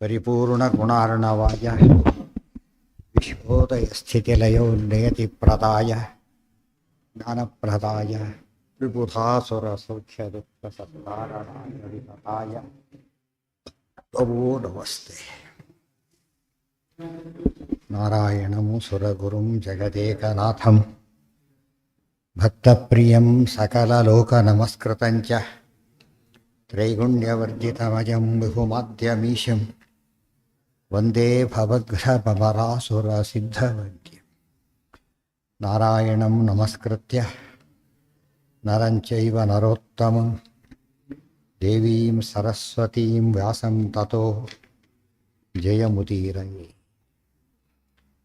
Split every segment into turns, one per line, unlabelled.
ಪರಿಪೂರ್ಣಗುಣಾರ್ಣವಾಯ ವಿಶ್ವೋದಯಸ್ಥಿತಿಲಯೋನ್ನಿಯತಿಪ್ರದಾಯ ಜ್ಞಾನಪ್ರದಾಯ ತ್ರಿಬುಧಾಸುರಸೌಖ್ಯದುಃಖಸತ್ಕಾರಣಾಯ ವಿತತಾಯ ನಮೋ ನಮಸ್ತೆ. ನಾರಾಯಣಂ ಸುರಗುರುಂ ಜಗದೇಕನಾಥಂ ಭಕ್ತಪ್ರಿಯಂ ಸಕಲಲೋಕನಮಸ್ಕೃತಂಚ ತ್ರೈಗುಣ್ಯವರ್ಜಿತಮಜಂ ಬಹುಮಾದ್ಯಮೀಶಂ ವಂದೇ ಭವಘ್ನಪರಾಸುರಸಿದ್ಧವಂದ್ಯಂ. ನಾರಾಯಣಂ ನಮಸ್ಕೃತ್ಯ ನರಂಚೈವ ನರೋತ್ತಮಂ ದೇವೀಂ ಸರಸ್ವತೀಂ ವ್ಯಾಸಂ ತತೋ ಜಯಮುದೀರಯೇ.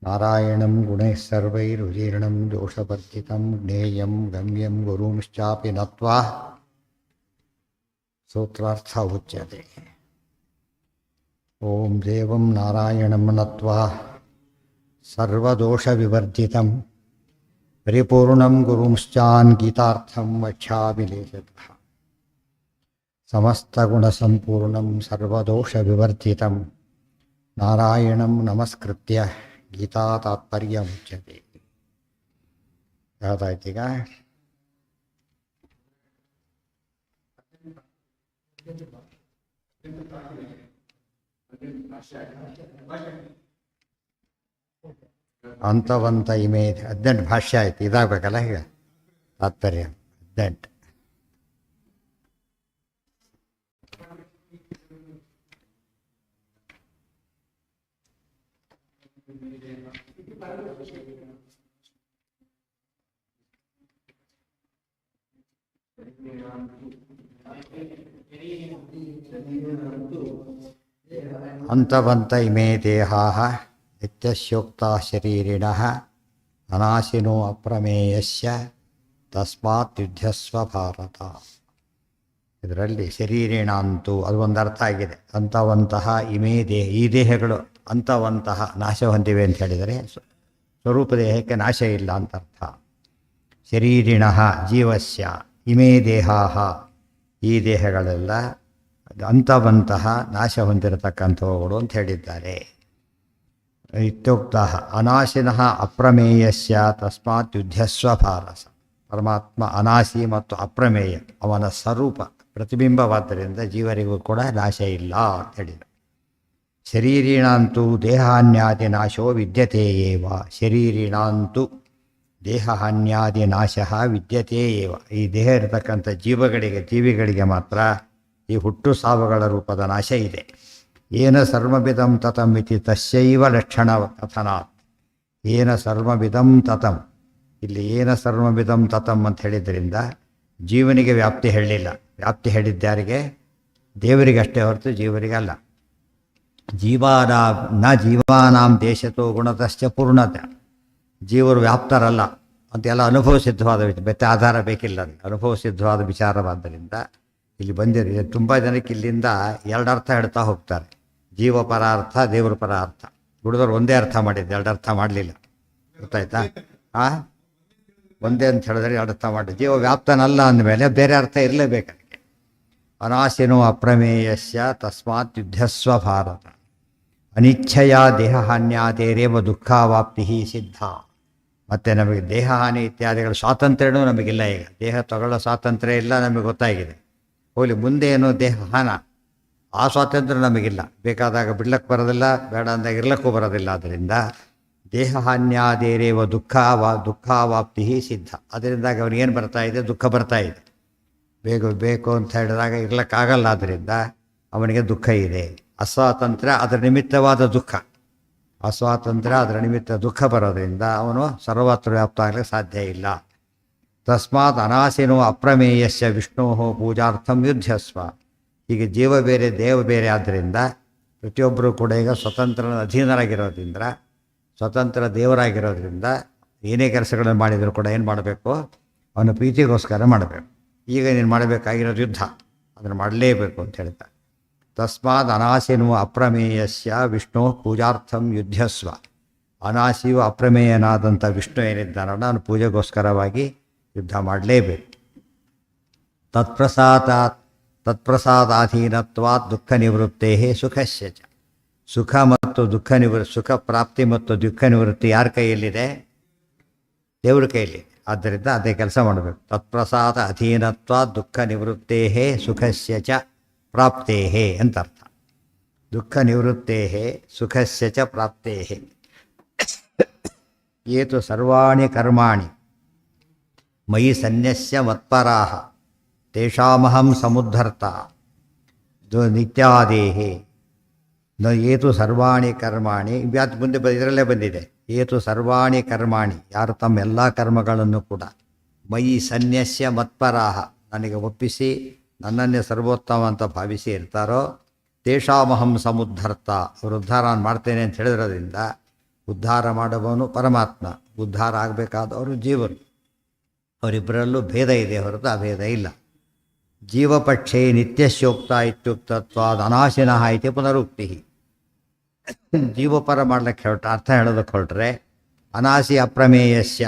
ನಾರಾಯಣಂ ಗುಣೈಃ ಸರ್ವೈರುದೀರ್ಣಂ ದೋಷವರ್ಜಿತಂ ಜ್ಞೇಯಂ ಗಮ್ಯಂ ಗುರುಂಶ್ಚಾಪಿ ನತ್ವಾ ಸೂತ್ರಾರ್ಥ ಉಚ್ಯತೆ. ಓಂ ದೇವಂ ನಾರಾಯಣಂ ನತ್ವಾ ಸರ್ವದೋಷವಿವರ್ಜಿತಂ ಪರಿಪೂರ್ಣಂ ಗುರುಂಶ್ಚಾನ್ ಗೀತಾರ್ಥಂ ವಕ್ಷ್ಯಾಮಿ ಲೇಷತಃ. ಸಮಸ್ತಗುಣಸಂಪೂರ್ಣಂ ಸರ್ವದೋಷವಿವರ್ಜಿತಂ ನಾರಾಯಣಂ ನಮಸ್ಕೃತ್ಯ ಗೀತಾ ತಾತ್ಪರ್ಯ ಮುಚ್ಯತೆ. ಯಾವ್ದಾಯ್ತೀಗ? ಅಂತವಂತ ಇಮೇ 18 ಭಾಷ್ಯ ಆಯ್ತು. ಇದಾಗಬೇಕಲ್ಲ ಈಗ ತಾತ್ಪರ್ಯ 18. ಅಂತವಂತ ಇಮೇ ದೇಹಾಃ ನಿತ್ಯಸ್ಯೋಕ್ತಾಃ ಶರೀರಿಣಃ ಅನಾಶಿನೋ ಅಪ್ರಮೇಯಸ್ಯ ತಸ್ಮಾತ್ ಯುಧ್ಯಸ್ವ ಭಾರತ. ಇದರಲ್ಲಿ ಶರೀರಿಣಾಂತು ಅದು ಒಂದು ಅರ್ಥ ಆಗಿದೆ. ಅಂತವಂತಹ ಇಮೇ ಈ ದೇಹಗಳು ಅಂತವಂತಹ ನಾಶ ಹೊಂದಿವೆ ಅಂತ ಹೇಳಿದರೆ ಸ್ವರೂಪ ದೇಹಕ್ಕೆ ನಾಶ ಇಲ್ಲ ಅಂತ ಅರ್ಥ. ಶರೀರಿಣಃ ಜೀವಸ್ಯ ಇಮೇ ದೇಹಾಃ ಈ ದೇಹಗಳೆಲ್ಲ ಅಂತವಂತಹ ನಾಶ ಹೊಂದಿರತಕ್ಕಂಥವುಗಳು ಅಂತ ಹೇಳಿದ್ದಾರೆ. ಇತ್ಯುಕ್ತಃ ಅನಾಶಿನಃ ಅಪ್ರಮೇಯಸ್ಯ ತಸ್ಮಾತ್ ಯುಧ್ಯಸ್ವ ಭಾರತ. ಪರಮಾತ್ಮ ಅನಾಶಿ ಮತ್ತು ಅಪ್ರಮೇಯ, ಅವನ ಸ್ವರೂಪ ಪ್ರತಿಬಿಂಬವಾದ್ದರಿಂದ ಜೀವರಿಗೂ ಕೂಡ ನಾಶ ಇಲ್ಲ ಅಂತ ಹೇಳಿದರು. ಶರೀರಿಣಾಂತು ದೇಹಾನ್ಯಾದಿ ನಾಶೋ ವಿದ್ಯತೆ ಏವ. ಶರೀರಿಣಾಂತು ದೇಹಹಾನ್ಯಾದಿ ನಾಶ ವಿದ್ಯತೆ ಏವ. ಈ ದೇಹ ಇರತಕ್ಕಂಥ ಜೀವಿಗಳಿಗೆ ಮಾತ್ರ ಈ ಹುಟ್ಟು ಸಾವುಗಳ ರೂಪದ ನಾಶ ಇದೆ. ಏನ ಸರ್ವವಿಧಂ ತತಂ ಇತಿ ತಸ್ಯೈವ ಲಕ್ಷಣ ಕಥನಾತ್. ಏನ ಸರ್ವವಿಧಂ ತತಂ, ಇಲ್ಲಿ ಏನ ಸರ್ವವಿಧಂ ತತಂ ಅಂತ ಹೇಳಿದ್ರಿಂದ ಜೀವನಿಗೆ ವ್ಯಾಪ್ತಿ ಹೇಳಲಿಲ್ಲ. ವ್ಯಾಪ್ತಿ ಹೇಳಿದ್ದಾರಿಗೆ ದೇವರಿಗೆ ಅಷ್ಟೇ ಹೊರತು ಜೀವರಿಗೆ ಅಲ್ಲ. ಜೀವಾನಾಂ ದೇಶತೋ ಗುಣತಶ್ಚ ಪೂರ್ಣತೆ. ಜೀವರು ವ್ಯಾಪ್ತರಲ್ಲ ಅಂತೆಲ್ಲ ಅನುಭವ ಸಿದ್ಧವಾದ ಬೆತ್ತ ಆಧಾರ ಬೇಕಿಲ್ಲ. ಅನುಭವ ಸಿದ್ಧವಾದ ವಿಚಾರವಾದ್ದರಿಂದ ಇಲ್ಲಿ ಬಂದಿರಿ. ತುಂಬ ಜನಕ್ಕೆ ಇಲ್ಲಿಂದ ಎರಡು ಅರ್ಥ ಹೇಳ್ತಾ ಹೋಗ್ತಾರೆ. ಜೀವ ಪರಾರ್ಥ, ದೇವರ ಪರಾರ್ಥ. ಹುಡುಗರು ಒಂದೇ ಅರ್ಥ ಮಾಡಿದ್ದು, ಎರಡು ಅರ್ಥ ಮಾಡಲಿಲ್ಲ. ಗೊತ್ತಾಯ್ತಾ? ಒಂದೇ ಅಂತ ಹೇಳಿದ್ರೆ ಎರಡು ಅರ್ಥ ಮಾಡಿ. ಜೀವ ವ್ಯಾಪ್ತನಲ್ಲ ಅಂದಮೇಲೆ ಬೇರೆ ಅರ್ಥ ಇರಲೇಬೇಕು ಅದಕ್ಕೆ. ಅನಾಶಿನೋ ಅಪ್ರಮೇಯಸ್ಯ ತಸ್ಮಾತ್ ಯುದ್ಧಸ್ವ ಭಾರತ. ಅನಿಚ್ಛೆಯ ದೇಹಹಾನ್ಯಾದೇರೇವ ದುಃಖಾವಾಪ್ತಿ ಸಿದ್ಧ. ಮತ್ತು ನಮಗೆ ದೇಹಹಾನಿ ಇತ್ಯಾದಿಗಳ ಸ್ವಾತಂತ್ರ್ಯನೂ ನಮಗಿಲ್ಲ. ಈಗ ದೇಹ ತಗೊಳ್ಳೋ ಸ್ವಾತಂತ್ರ್ಯ ಇಲ್ಲ, ನಮಗೆ ಗೊತ್ತಾಗಿದೆ. ಹೋಗಲಿ, ಮುಂದೆ ಏನೋ ದೇಹ ಹಾನ, ಆ ಸ್ವಾತಂತ್ರ್ಯ ನಮಗಿಲ್ಲ. ಬೇಕಾದಾಗ ಬಿಡ್ಲಕ್ಕೆ ಬರೋದಿಲ್ಲ, ಬೇಡ ಅಂದಾಗ ಇರ್ಲಕ್ಕೂ ಬರೋದಿಲ್ಲ. ಆದ್ದರಿಂದ ದೇಹಹಾನ್ಯಾದೇರೇವ ದುಃಖಾವಾಪ್ತಿ ಸಿದ್ಧ. ಅದರಿಂದಾಗಿ ಅವ್ರಿಗೇನು ಬರ್ತಾ ಇದೆ? ದುಃಖ ಬರ್ತಾ ಇದೆ. ಬೇಕು ಅಂತ ಹೇಳಿದಾಗ ಇರ್ಲಕ್ಕಾಗಲ್ಲ. ಆದ್ದರಿಂದ ಅವನಿಗೆ ದುಃಖ ಇದೆ. ಅಸ್ವಾತಂತ್ರ್ಯ ಅದರ ನಿಮಿತ್ತವಾದ ದುಃಖ. ಅಸ್ವಾತಂತ್ರ್ಯ ಅದರ ನಿಮಿತ್ತ ದುಃಖ ಬರೋದ್ರಿಂದ ಅವನು ಸರ್ವತ್ರ ವ್ಯಾಪ್ತ ಆಗಲಿಕ್ಕೆ ಸಾಧ್ಯ ಇಲ್ಲ. ತಸ್ಮಾತ್ ಅನಾಶಿನೋ ಅಪ್ರಮೇಯಸ್ಯ ವಿಷ್ಣೋ ಪೂಜಾರ್ಥಂ ಯುದ್ಧಸ್ವ. ಹೀಗೆ ಜೀವ ಬೇರೆ ದೇವ ಬೇರೆ ಆದ್ದರಿಂದ ಪ್ರತಿಯೊಬ್ಬರೂ ಕೂಡ ಈಗ ಸ್ವತಂತ್ರ ಅಧೀನರಾಗಿರೋದ್ರಿಂದ, ಸ್ವತಂತ್ರ ದೇವರಾಗಿರೋದ್ರಿಂದ ಏನೇ ಕೆಲಸಗಳನ್ನು ಮಾಡಿದರೂ ಕೂಡ ಏನು ಮಾಡಬೇಕು? ಅವನ ಪ್ರೀತಿಗೋಸ್ಕರ ಮಾಡಬೇಕು. ಈಗ ನೀನು ಮಾಡಬೇಕಾಗಿರೋದು ಯುದ್ಧ, ಅದನ್ನು ಮಾಡಲೇಬೇಕು ಅಂತ ಹೇಳ್ತಾರೆ. ತಸ್ಮಾತ್ ಅನಾಶಿನೋ ಅಪ್ರಮೇಯಸ್ಯ ವಿಷ್ಣು ಪೂಜಾರ್ಥಂ ಯುದ್ಧಸ್ವ. ಅನಾಶಿಯು ಅಪ್ರಮೇಯನಾದಂಥ ವಿಷ್ಣು ಏನಿದ್ದಾನಲ್ಲ, ಅವನು ಪೂಜೆಗೋಸ್ಕರವಾಗಿ ಯುದ್ಧ ಮಾಡಲೇಬೇಕು. ತತ್ಪ್ರಸಾದಾಧೀನತ್ವಾತ್ ದುಃಖ ನಿವೃತ್ತೇ ಸುಖಸ್ಯ ಚ. ಸುಖ ಮತ್ತು ಸುಖ ಪ್ರಾಪ್ತಿ ಮತ್ತು ದುಃಖ ನಿವೃತ್ತಿ ಯಾರ ಕೈಯಲ್ಲಿದೆ? ದೇವ್ರ ಕೈಯಲ್ಲಿ. ಆದ್ದರಿಂದ ಅದೇ ಕೆಲಸ ಮಾಡಬೇಕು. ತತ್ಪ್ರಸಾದ ಅಧೀನತ್ವಾತ್ ದುಃಖ ನಿವೃತ್ತೇ ಸುಖಸ್ಯ ಚ ಪ್ರಾಪ್ತೇ ಅಂತ ಅರ್ಥ. ದುಃಖ ನಿವೃತ್ತೇ ಸುಖಸ್ಯ ಚ ಪ್ರಾಪ್ತೇ. ಏತು ಸರ್ವಾಣಿ ಕರ್ಮಾಣಿ ಮಯಿ ಸನ್ಯಸ್ಯ ಮತ್ಪರಾಃ ತೇಷಾಮಹಂ ಸಮುದ್ಧರ್ತ ನಿತ್ಯಾದೇಹೇ. ಏತು ಸರ್ವಾಣಿ ಕರ್ಮಾಣಿ, ಇವ್ಯಾತ್ ಮುಂದೆ ಇದರಲ್ಲೇ ಬಂದಿದೆ. ಏತು ಸರ್ವಾಣಿ ಕರ್ಮಾಣಿ, ಯಾರು ತಮ್ಮ ಎಲ್ಲ ಕರ್ಮಗಳನ್ನು ಕೂಡ ಮಯಿ ಸನ್ಯಸ್ಯ ಮತ್ಪರಾಹ, ನನಗೆ ಒಪ್ಪಿಸಿ ನನ್ನನ್ನೇ ಸರ್ವೋತ್ತಮ ಅಂತ ಭಾವಿಸಿ ಇರ್ತಾರೋ, ತೇಷಾಮಹಂ ಸಮುದ್ಧರ್ತ, ಅವರು ಉದ್ಧಾರ ಮಾಡ್ತೇನೆ ಅಂತ ಹೇಳಿದ್ರಿಂದ ಉದ್ಧಾರ ಮಾಡುವವನು ಪರಮಾತ್ಮ, ಉದ್ಧಾರ ಆಗಬೇಕಾದವರು ಜೀವರು. ಅವರಿಬ್ಬರಲ್ಲೂ ಭೇದ ಇದೆ ಹೊರತು ಅಭೇದ ಇಲ್ಲ. ಜೀವಪಕ್ಷೇ ನಿತ್ಯಶೋಕ್ತ ಇತ್ಯುಕ್ತತ್ವಾದ ಅನಾಶಿನಃ ಇತಿ ಪುನರುಕ್ತಿ. ಜೀವಪರ ಮಾಡ್ಲಿಕ್ಕೆ ಅರ್ಥ ಹೇಳೋದಕ್ಕೆ ಹೊರಟ್ರೆ ಅನಾಸಿ ಅಪ್ರಮೇಯಸ್ಯ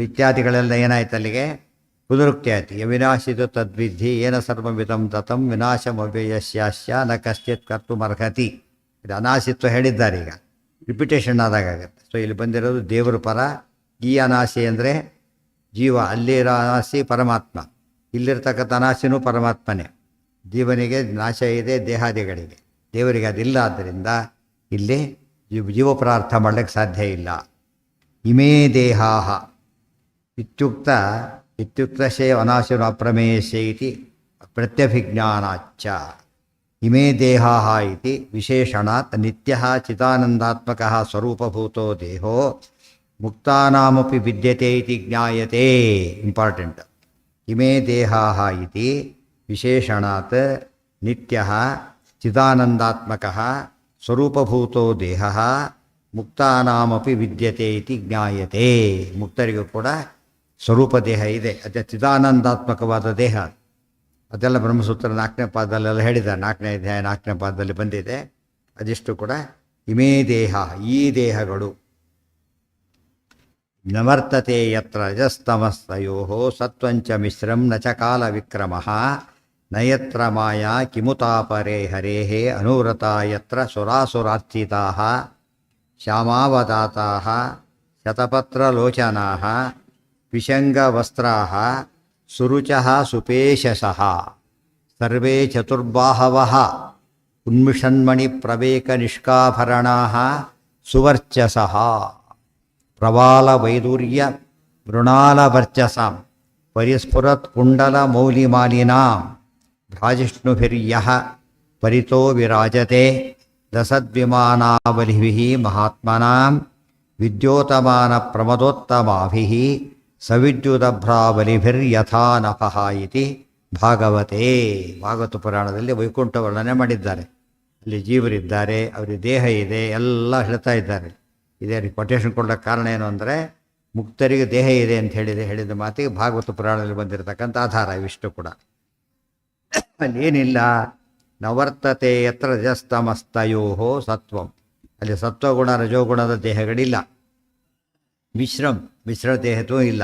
ಇತ್ಯಾದಿಗಳೆಲ್ಲ ಏನಾಯ್ತು ಅಲ್ಲಿಗೆ ಪುನರುಕ್ತಿ ಆಯ್ತು. ಯವಿನಾಶಿತು ತದ್ವಿಧಿ ಏನ ಸರ್ವವಿಧಂ ತತಂ ವಿನಾಶಮವ್ಯಯಸ್ಯಾಸ್ಯ ನ ಕಶ್ಚಿತ್ ಕರ್ತುಮರ್ಹತಿ. ಇದು ಅನಾಸಿತ್ವ ಹೇಳಿದ್ದಾರೆ, ಈಗ ರಿಪಿಟೇಷನ್ ಆದಾಗತ್ತೆ. ಸೊ ಇಲ್ಲಿ ಬಂದಿರೋದು ದೇವರ ಪರ. ಈ ಅನಾಸಿ ಅಂದರೆ ಜೀವ, ಅಲ್ಲಿರೋ ಅನಾಸಿ ಪರಮಾತ್ಮ, ಇಲ್ಲಿರ್ತಕ್ಕಂಥ ಅನಾಸಿನೂ ಪರಮಾತ್ಮನೇ. ಜೀವನಿಗೆ ನಾಶ ಇದೆ ದೇಹಾದಿಗಳಿಗೆ, ದೇವರಿಗೆ ಅದಿಲ್ಲ. ಆದ್ದರಿಂದ ಇಲ್ಲಿ ಜೀವಪರಾರ್ಥ ಮಾಡಲಿಕ್ಕೆ ಸಾಧ್ಯ ಇಲ್ಲ. ಇಮೇ ದೇಹಾಹ ಇತ್ಯುಕ್ತಶೇ ಅನಾಶಿರೋ ಅಪ್ರಮೇಯಸ್ಯ ಇತಿ ಪ್ರತ್ಯಭಿಜ್ಞಾನಾಚ್ಚ. ಇಮೇ ದೇಹಾಹ ಇತಿ ವಿಶೇಷಣಾತ್ ನಿತ್ಯಃ ಚಿದಾನಂದಾತ್ಮಕಃ ಸ್ವರೂಪಭೂತೋ ದೇಹೋ ಮುಕ್ತಾನಾಮಪಿ ವಿದ್ಯತೆ ಇತಿ ಜ್ಞಾಯತೆ. ಇಂಪಾರ್ಟೆಂಟ್. ಇಮೇ ದೇಹಾಹ ಇತಿ ವಿಶೇಷಣಾತ್ ನಿತ್ಯಃ ಚಿದಾನಂದಾತ್ಮಕಃ ಸ್ವರೂಪಭೂತೋ ದೇಹಃ ಮುಕ್ತಾನಾಮಪಿ ವಿದ್ಯತೆ ಇತಿ ಜ್ಞಾಯತೆ. ಮುಕ್ತರಿಗೂ ಕೂಡ ಸ್ವರೂಪ ದೇಹ ಇದೆ, ಅದೇ ಚಿದಾನಂದಾತ್ಮಕವಾದ ದೇಹ. ಅದೆಲ್ಲ ಬ್ರಹ್ಮಸೂತ್ರ 4ನೇ ಪಾದದಲ್ಲೆಲ್ಲ ಹೇಳಿದ್ದಾರೆ. 4ನೇ ಅಧ್ಯಾಯ 4ನೇ ಪಾದದಲ್ಲಿ ಬಂದಿದೆ. ಅದಿಷ್ಟು ಕೂಡ ಇಮೇ ದೇಹ, ಈ ದೇಹಗಳು. ನವರ್ತತೆ ಯತ್ರ ರಜಸ್ತಮಸ್ತಯೋ ಸತ್ವಂಚ ಮಿಶ್ರಂ ನ ಚ ಕಾಲ ವಿಕ್ರಮಃ ನಯತ್ರ ಮಾಯಾ ಕಿಮುತಾಪರೇ ಹರೇಃ ಅನುವ್ರತಾ ಯತ್ರ ಸುರಾಸುರಾರ್ಚಿತಾಃ ಶ್ಯಾಮಾವದಾತಾಃ ಶತಪತ್ರಲೋಚನಾಃ ವಿಷಂಗವಸ್ತ್ರಾಃ ಸುರುಚಃ ಸುಪೇಶಸಃ ಸರ್ವೇ ಚತುರ್ಬಾಹವಃ ಉನ್ಮಿಷನ್ಮಣಿಪ್ರವೇಕನಿಷ್ಕಾಭರಣಾಃ ಸುವರ್ಚಸಃ ಪ್ರವಾಲವೈದೂರ್ಯ ಮೃಣಾಲವರ್ಚಸಾಂ ಪರಿಸ್ಫುರತ್ ಕುಂಡಲಮೌಲಿಮಾಲಿನಾಂ ಭ್ರಾಜಿಷ್ಣುಭಿರ್ಯಃ ಪರಿತೋ ವಿರಾಜತೆ ದಸದ್ವಿಮಾನಾವಲಿಭಿಃ ಮಹಾತ್ಮನಾಂ ವಿದ್ಯೋತಮಾನ ಪ್ರಮದೋತ್ತಮಾಭಿಃ ಸವಿದ್ಯುದಭ್ರಾವಲಿಭಿರ್ಯಥಾ ನಭಃ ಇತಿ ಭಾಗವತೆ. ಭಾಗವತ ಪುರಾಣದಲ್ಲಿ ವೈಕುಂಠ ವರ್ಣನೆ ಮಾಡಿದ್ದಾರೆ. ಅಲ್ಲಿ ಜೀವರಿದ್ದಾರೆ, ಅವರಿಗೆ ದೇಹ ಇದೆ, ಎಲ್ಲ ಹೇಳ್ತಾ ಇದ್ದಾರೆ. ಇದೇ ಕೊಟೇಶನ್ ಕೊಡೋಕ್ಕೆ ಕಾರಣ ಏನು ಅಂದರೆ ಮುಕ್ತರಿಗೆ ದೇಹ ಇದೆ ಅಂತ ಹೇಳಿದ ಮಾತಿಗೆ ಭಾಗವತ ಪುರಾಣದಲ್ಲಿ ಬಂದಿರತಕ್ಕಂಥ ಆಧಾರ ಇವಿಷ್ಟು ಕೂಡ. ಅಲ್ಲೇನಿಲ್ಲ, ನವರ್ತತೆ ಯತ್ರ ರಜಸ್ತಮಸ್ತಯೋ ಸತ್ವಂ, ಅಲ್ಲಿ ಸತ್ವಗುಣ ರಜೋಗುಣದ ದೇಹಗಳಿಲ್ಲ. ಮಿಶ್ರ ದೇಹದೂ ಇಲ್ಲ.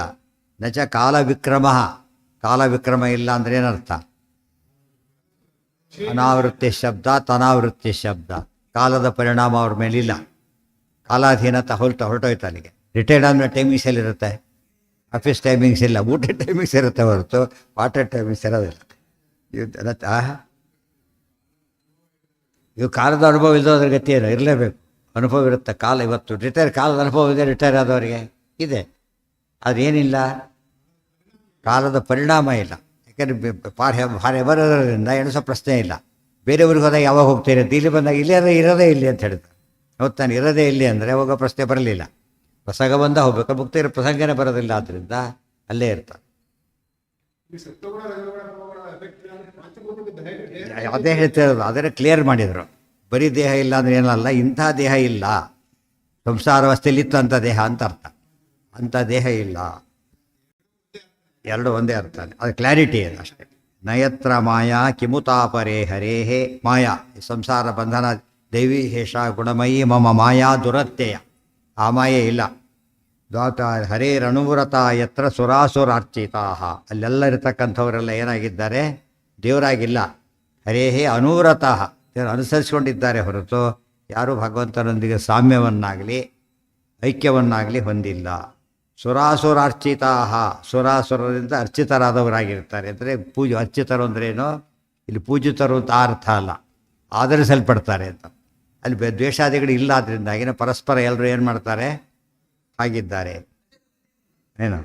ನಚ ಕಾಲ ವಿಕ್ರಮ, ಕಾಲ ವಿಕ್ರಮ ಇಲ್ಲ ಅಂದರೆ ಏನರ್ಥ? ಅನಾವೃತ್ತಿ ಶಬ್ದ ತನಾವೃತ್ತಿ ಶಬ್ದ, ಕಾಲದ ಪರಿಣಾಮ ಅವ್ರ ಮೇಲಿಲ್ಲ. ಕಾಲಾಧೀನತ ಹೊರಟೋಯ್ತು ಅಲ್ಲಿಗೆ. ರಿಟೈರ್ಡ್ ಆದಮೇಲೆ ಟೈಮಿಂಗ್ಸ್ ಎಲ್ಲಿರುತ್ತೆ? ಆಫೀಸ್ ಟೈಮಿಂಗ್ಸ್ ಇಲ್ಲ, ಊಟದ ಟೈಮಿಂಗ್ಸ್ ಇರುತ್ತೆ ಹೊರತು ವಾಟರ್ ಟೈಮಿಂಗ್ಸ್ ಇರೋದಿಲ್ಲ. ಇವು ಕಾಲದ ಅನುಭವ ಇಲ್ಲದೋದ್ರ ಗತಿ ಏನು? ಇರಲೇಬೇಕು, ಅನುಭವ ಇರುತ್ತೆ. ಕಾಲ ಇವತ್ತು ಕಾಲದ ಅನುಭವ ಇದೆ, ರಿಟೈರ್ ಆದವರಿಗೆ ಇದೆ. ಅದೇನಿಲ್ಲ, ಕಾಲದ ಪರಿಣಾಮ ಇಲ್ಲ. ಯಾಕೆಂದರೆ ಭಾರಿ ಬರೋದ್ರಿಂದ ಎಣಿಸೋ ಪ್ರಶ್ನೆ ಇಲ್ಲ. ಬೇರೆಯವ್ರಿಗೆ ಹೋದಾಗ ಯಾವಾಗ ಹೋಗ್ತೀರಿ? ಇಲ್ಲಿ ಬಂದಾಗ ಇರೋದೇ ಇಲ್ಲಿ ಅಂತ ಹೇಳಿದ್ರು. ತಾನು ಇರೋದೇ ಇಲ್ಲಿ ಅಂದರೆ ಹೋಗೋ ಪ್ರಶ್ನೆ ಬರಲಿಲ್ಲ. ಪ್ರಸಂಗ ಬಂದ ಹೋಗ್ಬೇಕು, ಮುಕ್ತಿರೋ ಪ್ರಸಂಗನೇ ಬರೋದಿಲ್ಲ. ಆದ್ದರಿಂದ ಅಲ್ಲೇ ಇರ್ತಾರೆ. ಅದೇ ಹೇಳ್ತಿರೋದು, ಅದನ್ನೇ ಕ್ಲಿಯರ್ ಮಾಡಿದರು. ಬರೀ ದೇಹ ಇಲ್ಲ ಅಂದರೆ ಏನಲ್ಲ, ಇಂಥ ದೇಹ ಇಲ್ಲ, ಸಂಸಾರ ಅವಸ್ಥೆಯಲ್ಲಿ ಇತ್ತು ಅಂಥ ದೇಹ ಅಂತ ಅರ್ಥ. ಅಂಥ ದೇಹ ಇಲ್ಲ, ಎರಡು ಒಂದೇ ಅರ್ಥ. ಅದು ಕ್ಲಾರಿಟಿ ಇದೆ ಅಷ್ಟೇ. ನಯತ್ರ ಮಾಯಾ ಕಿಮುತಾಪರೇ ಹರೇಹೇ ಮಾಯಾ, ಸಂಸಾರ ಬಂಧನ ದೈವಿ ಹೇಷ ಗುಣಮಯಿ ಮಮ ಮಾಯಾ ದುರತ್ಯಯ, ಆ ಮಾಯೆ ಇಲ್ಲ. ದ್ವಾತ ಹರೇರನುವ್ರತ ಯತ್ರ ಸುರಾಸುರಾರ್ಚಿತಾ, ಅಲ್ಲೆಲ್ಲ ಇರತಕ್ಕಂಥವರೆಲ್ಲ ಏನಾಗಿದ್ದಾರೆ? ದೇವರಾಗಿಲ್ಲ. ಹರೇಹೇ ಅನೂರತಃ, ದೇವರು ಅನುಸರಿಸಿಕೊಂಡಿದ್ದಾರೆ ಹೊರತು ಯಾರೂ ಭಗವಂತನೊಂದಿಗೆ ಸಾಮ್ಯವನ್ನಾಗಲಿ ಐಕ್ಯವನ್ನಾಗಲಿ ಹೊಂದಿಲ್ಲ. ಸುರಾಸುರಾರ್ಚಿತಾ, ಸುರಾಸುರರಿಂದ ಅರ್ಚಿತರಾದವರಾಗಿರ್ತಾರೆ. ಅಂದರೆ ಅರ್ಚಿತರು ಅಂದ್ರೇನು, ಇಲ್ಲಿ ಪೂಜಿತರು ಅಂತ ಅರ್ಥ ಅಲ್ಲ, ಆಧರಿಸಲ್ಪಡ್ತಾರೆ ಅಂತ. ಅಲ್ಲಿ ದ್ವೇಷಾದಿಗಳು ಇಲ್ಲ, ಆದ್ದರಿಂದಾಗಿನ ಪರಸ್ಪರ ಎಲ್ಲರೂ ಏನು ಮಾಡ್ತಾರೆ, ಆಗಿದ್ದಾರೆ. ಏನು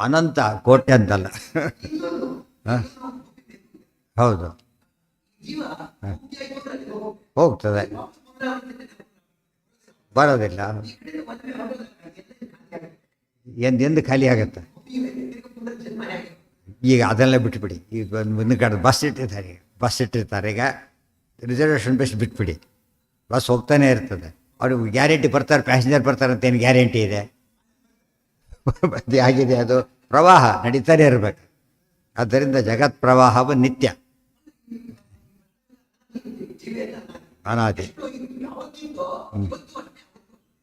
ಅನಂತ ಕೋಟೆ ಅಂತಲ್ಲ. ಹೌದು, ಹೋಗ್ತದೆ, ಬರೋದಿಲ್ಲ. ಎಂದು ಖಾಲಿ ಆಗುತ್ತೆ. ಈಗ ಅದೆಲ್ಲ ಬಿಟ್ಬಿಡಿ. ಈಗ ಒಂದು ಕಡೆ ಬಸ್ ಇಟ್ಟಿರ್ತಾರೆ. ಈಗ ರಿಸರ್ವೇಷನ್ ಬಸ್ ಬಿಟ್ಬಿಡಿ, ಬಸ್ ಹೋಗ್ತಾನೆ ಇರ್ತದೆ. ಅವ್ರಿಗೆ ಗ್ಯಾರಂಟಿ ಬರ್ತಾರೆ, ಪ್ಯಾಸೆಂಜರ್ ಬರ್ತಾರೆ ಅಂತ ಏನು ಗ್ಯಾರಂಟಿ ಇದೆ? ಆಗಿದೆ, ಅದು ಪ್ರವಾಹ ನಡೀತಾನೆ ಇರಬೇಕು. ಆದ್ದರಿಂದ ಜಗತ್ ಪ್ರವಾಹವು ನಿತ್ಯ, ಅನಾದಿ.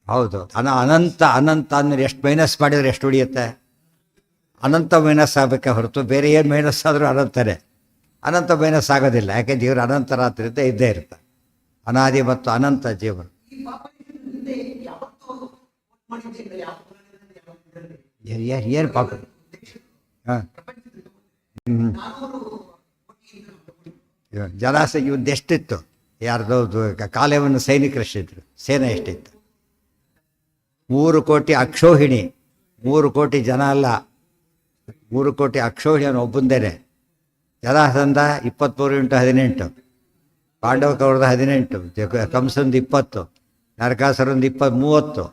ಹೌದು, ಅನಂತ ಅನಂತ ಅಂದ್ರೆ ಎಷ್ಟು ಮೈನಸ್ ಮಾಡಿದರೆ ಎಷ್ಟು ಉಳಿಯುತ್ತೆ? ಅನಂತ ಮೈನಸ್ ಆಗಬೇಕೆ ಹೊರತು ಬೇರೆ ಏನು ಮೈನಸ್ ಆದರೂ ಅನಂತನೇ. ಅನಂತ ಮೈನಸ್ ಆಗೋದಿಲ್ಲ, ಯಾಕೆ ದೇವರು ಅನಂತರಾತ್ರಿಂದ ಇದ್ದೇ ಇರ್ತಾರೆ. ಅನಾದಿ ಮತ್ತು ಅನಂತ ಜೀವನ. ಏನು ಪಾಪ? ಹಾಂ, ಜಲಾಸ ಇವಂದು ಎಷ್ಟಿತ್ತು? ಯಾರ್ದೌದು ಕಾಲೇವನ್ನು ಸೈನಿಕರಷ್ಟಿದ್ರು. ಸೇನೆ ಎಷ್ಟಿತ್ತು? 3 ಕೋಟಿ ಅಕ್ಷೋಹಿಣಿ. 3 ಕೋಟಿ ಜನ ಅಲ್ಲ, 3 ಕೋಟಿ ಅಕ್ಷೋಹಿಣಿಯನ್ನು ಒಬ್ಬಂದೇನೆ. ಜಲಾಸಂದ 23 × 18, ಪಾಂಡವ ಕೌರವದ 18, ಕಂಸಂದು 20, ನರಕಾಸುರಂದು 30.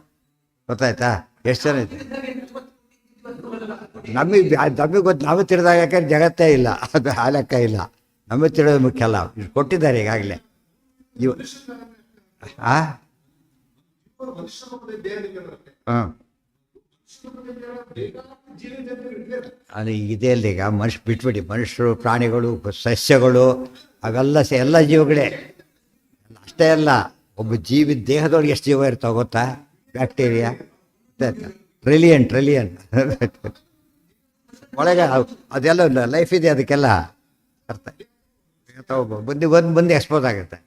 ಗೊತ್ತಾಯ್ತಾ? ಎಷ್ಟು ಜನ ಇದೆ? ನಮಗೆ ಗೊತ್ತು, ನಾವು ತಿಳಿದಾಗ, ಯಾಕಂದ್ರೆ ಜಗತ್ತೇ ಇಲ್ಲ, ಅದು ಆ ಲೆಕ್ಕ ಇಲ್ಲ. ನಮಗೆ ತಿಳಿಯೋದು ಮುಖ್ಯ ಅಲ್ಲ. ಇಷ್ಟು ಕೊಟ್ಟಿದ್ದಾರೆ ಈಗಾಗಲೇ ಇವು. ಹಾಂ, ಅದು ಇದೆ ಅಲ್ಲ. ಈಗ ಮನುಷ್ಯ ಬಿಟ್ಬಿಡಿ, ಮನುಷ್ಯರು, ಪ್ರಾಣಿಗಳು, ಸಸ್ಯಗಳು ಅವೆಲ್ಲ ಎಲ್ಲ ಜೀವಗಳೇ. ಅಷ್ಟೇ ಅಲ್ಲ, ಒಬ್ಬ ಜೀವಿ ದೇಹದೊಳಗೆ ಎಷ್ಟು ಜೀವ ಇರ್ತಾವೆ ಗೊತ್ತಾ? ಬ್ಯಾಕ್ಟೀರಿಯಾ ಟ್ರಿಲಿಯನ್ ಒಳಗೆ ಅದೆಲ್ಲ ಲೈಫ್ ಇದೆ, ಅದಕ್ಕೆಲ್ಲ ಅರ್ಥ. ಬಂದು ಎಕ್ಸ್ಪೋಸ್ ಆಗುತ್ತೆ.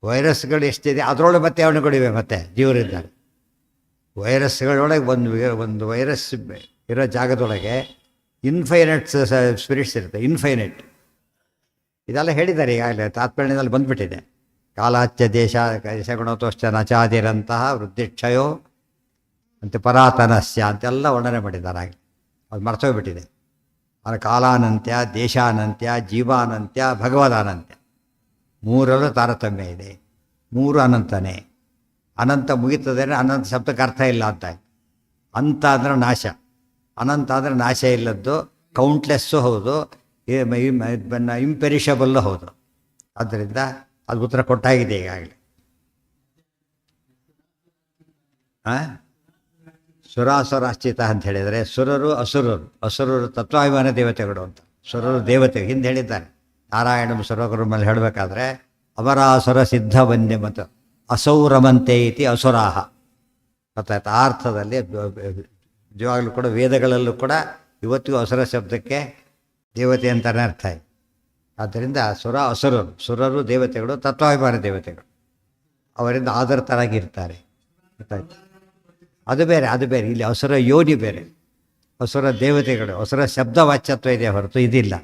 ವೈರಸ್ಗಳು ಎಷ್ಟಿದೆ ಅದರೊಳಗೆ ಮತ್ತೆ ಅವನುಗಳಿವೆ, ಮತ್ತೆ ಜೀವರಿದ್ದಾರೆ. ವೈರಸ್ಗಳೊಳಗೆ ಒಂದು ವೈರಸ್ ಇರೋ ಜಾಗದೊಳಗೆ ಇನ್ಫೈನೈಟ್ ಸ್ಪಿರಿಟ್ಸ್ ಇರುತ್ತೆ, ಇನ್ಫೈನೈಟ್. ಇದೆಲ್ಲ ಹೇಳಿದ್ದಾರೆ ಈಗಾಗಲೇ, ತಾತ್ಪರ್ಯದಲ್ಲಿ ಬಂದುಬಿಟ್ಟಿದೆ. ಕಾಲಾಚ್ಯ ದೇಶಗುಣತೋಶ್ಚ ನಚಾದಿರಂತಹ ವೃದ್ಧಿಕ್ಷಯೋ ಅಂತ ಪರಾತನಸ್ಯ ಅಂತೆಲ್ಲ ವರ್ಣನೆ ಮಾಡಿದ್ದಾರೆ. ಹಾಗೆ ಅದು ಮರ್ತೋಗ್ಬಿಟ್ಟಿದೆ. ಅದು ಕಾಲಾನಂತ್ಯ, ದೇಶಾನಂತ್ಯ, ಜೀವಾನಂತ್ಯ, ಭಗವದಾನಂತ್ಯ, 3ರಲ್ಲೂ ತಾರತಮ್ಯ ಇದೆ. 3 ಅನಂತನೇ. ಅನಂತ ಮುಗಿತದೇನೆ ಅನಂತ ಶಬ್ದಕ್ಕೆ ಅರ್ಥ ಇಲ್ಲ ಅಂತ. ಅಂತ ಅಂದರೆ ನಾಶ, ಅನಂತ ಅಂದರೆ ನಾಶ ಇಲ್ಲದ್ದು, ಕೌಂಟ್ಲೆಸ್ಸು ಹೌದು, ಇಂಪೆರಿಷಬಲ್ಲು ಹೌದು. ಆದ್ದರಿಂದ ಅದು ಉತ್ತರ ಕೊಟ್ಟಾಗಿದೆ ಈಗಾಗಲೇ. ಸುರಾಸುರಾಶ್ಚಿತ ಅಂತ ಹೇಳಿದರೆ, ಸುರರು ಅಸುರರು ತತ್ವಾಭಿಮಾನ ದೇವತೆಗಳು ಅಂತ. ಸುರರು ದೇವತೆ ಹಿಂದೆ ಹೇಳಿದ್ದಾರೆ. ನಾರಾಯಣ ಸುರಗುರು ಮೇಲೆ ಹೇಳಬೇಕಾದ್ರೆ ಅಮರಾಸುರ ಸಿದ್ಧ ವಂದ್ಯ ಮತ್ತು ಅಸೌರಮಂತೆ ಇತಿ ಅಸುರಾಹ. ಗೊತ್ತಾಯ್ತು? ಆ ಅರ್ಥದಲ್ಲಿ ನಿಜವಾಗಲೂ ಕೂಡ ವೇದಗಳಲ್ಲೂ ಕೂಡ ಇವತ್ತಿಗೂ ಅಸುರ ಶಬ್ದಕ್ಕೆ ದೇವತೆ ಅಂತಲೇ ಅರ್ಥ ಇದೆ. ಆದ್ದರಿಂದ ಸುರರು ದೇವತೆಗಳು, ತತ್ವಾಭಿಮಾನ ದೇವತೆಗಳು, ಅವರಿಂದ ಆದರ್ತರಾಗಿರ್ತಾರೆ. ಗೊತ್ತಾಯ್ತು? ಅದು ಬೇರೆ. ಇಲ್ಲಿ ಅಸುರ ಯೋನಿ ಬೇರೆ, ಅಸುರ ದೇವತೆಗಳು, ಅಸುರ ಶಬ್ದ ವಾಚ್ಯತ್ವ ಇದೆ ಹೊರತು ಇದಿಲ್ಲ.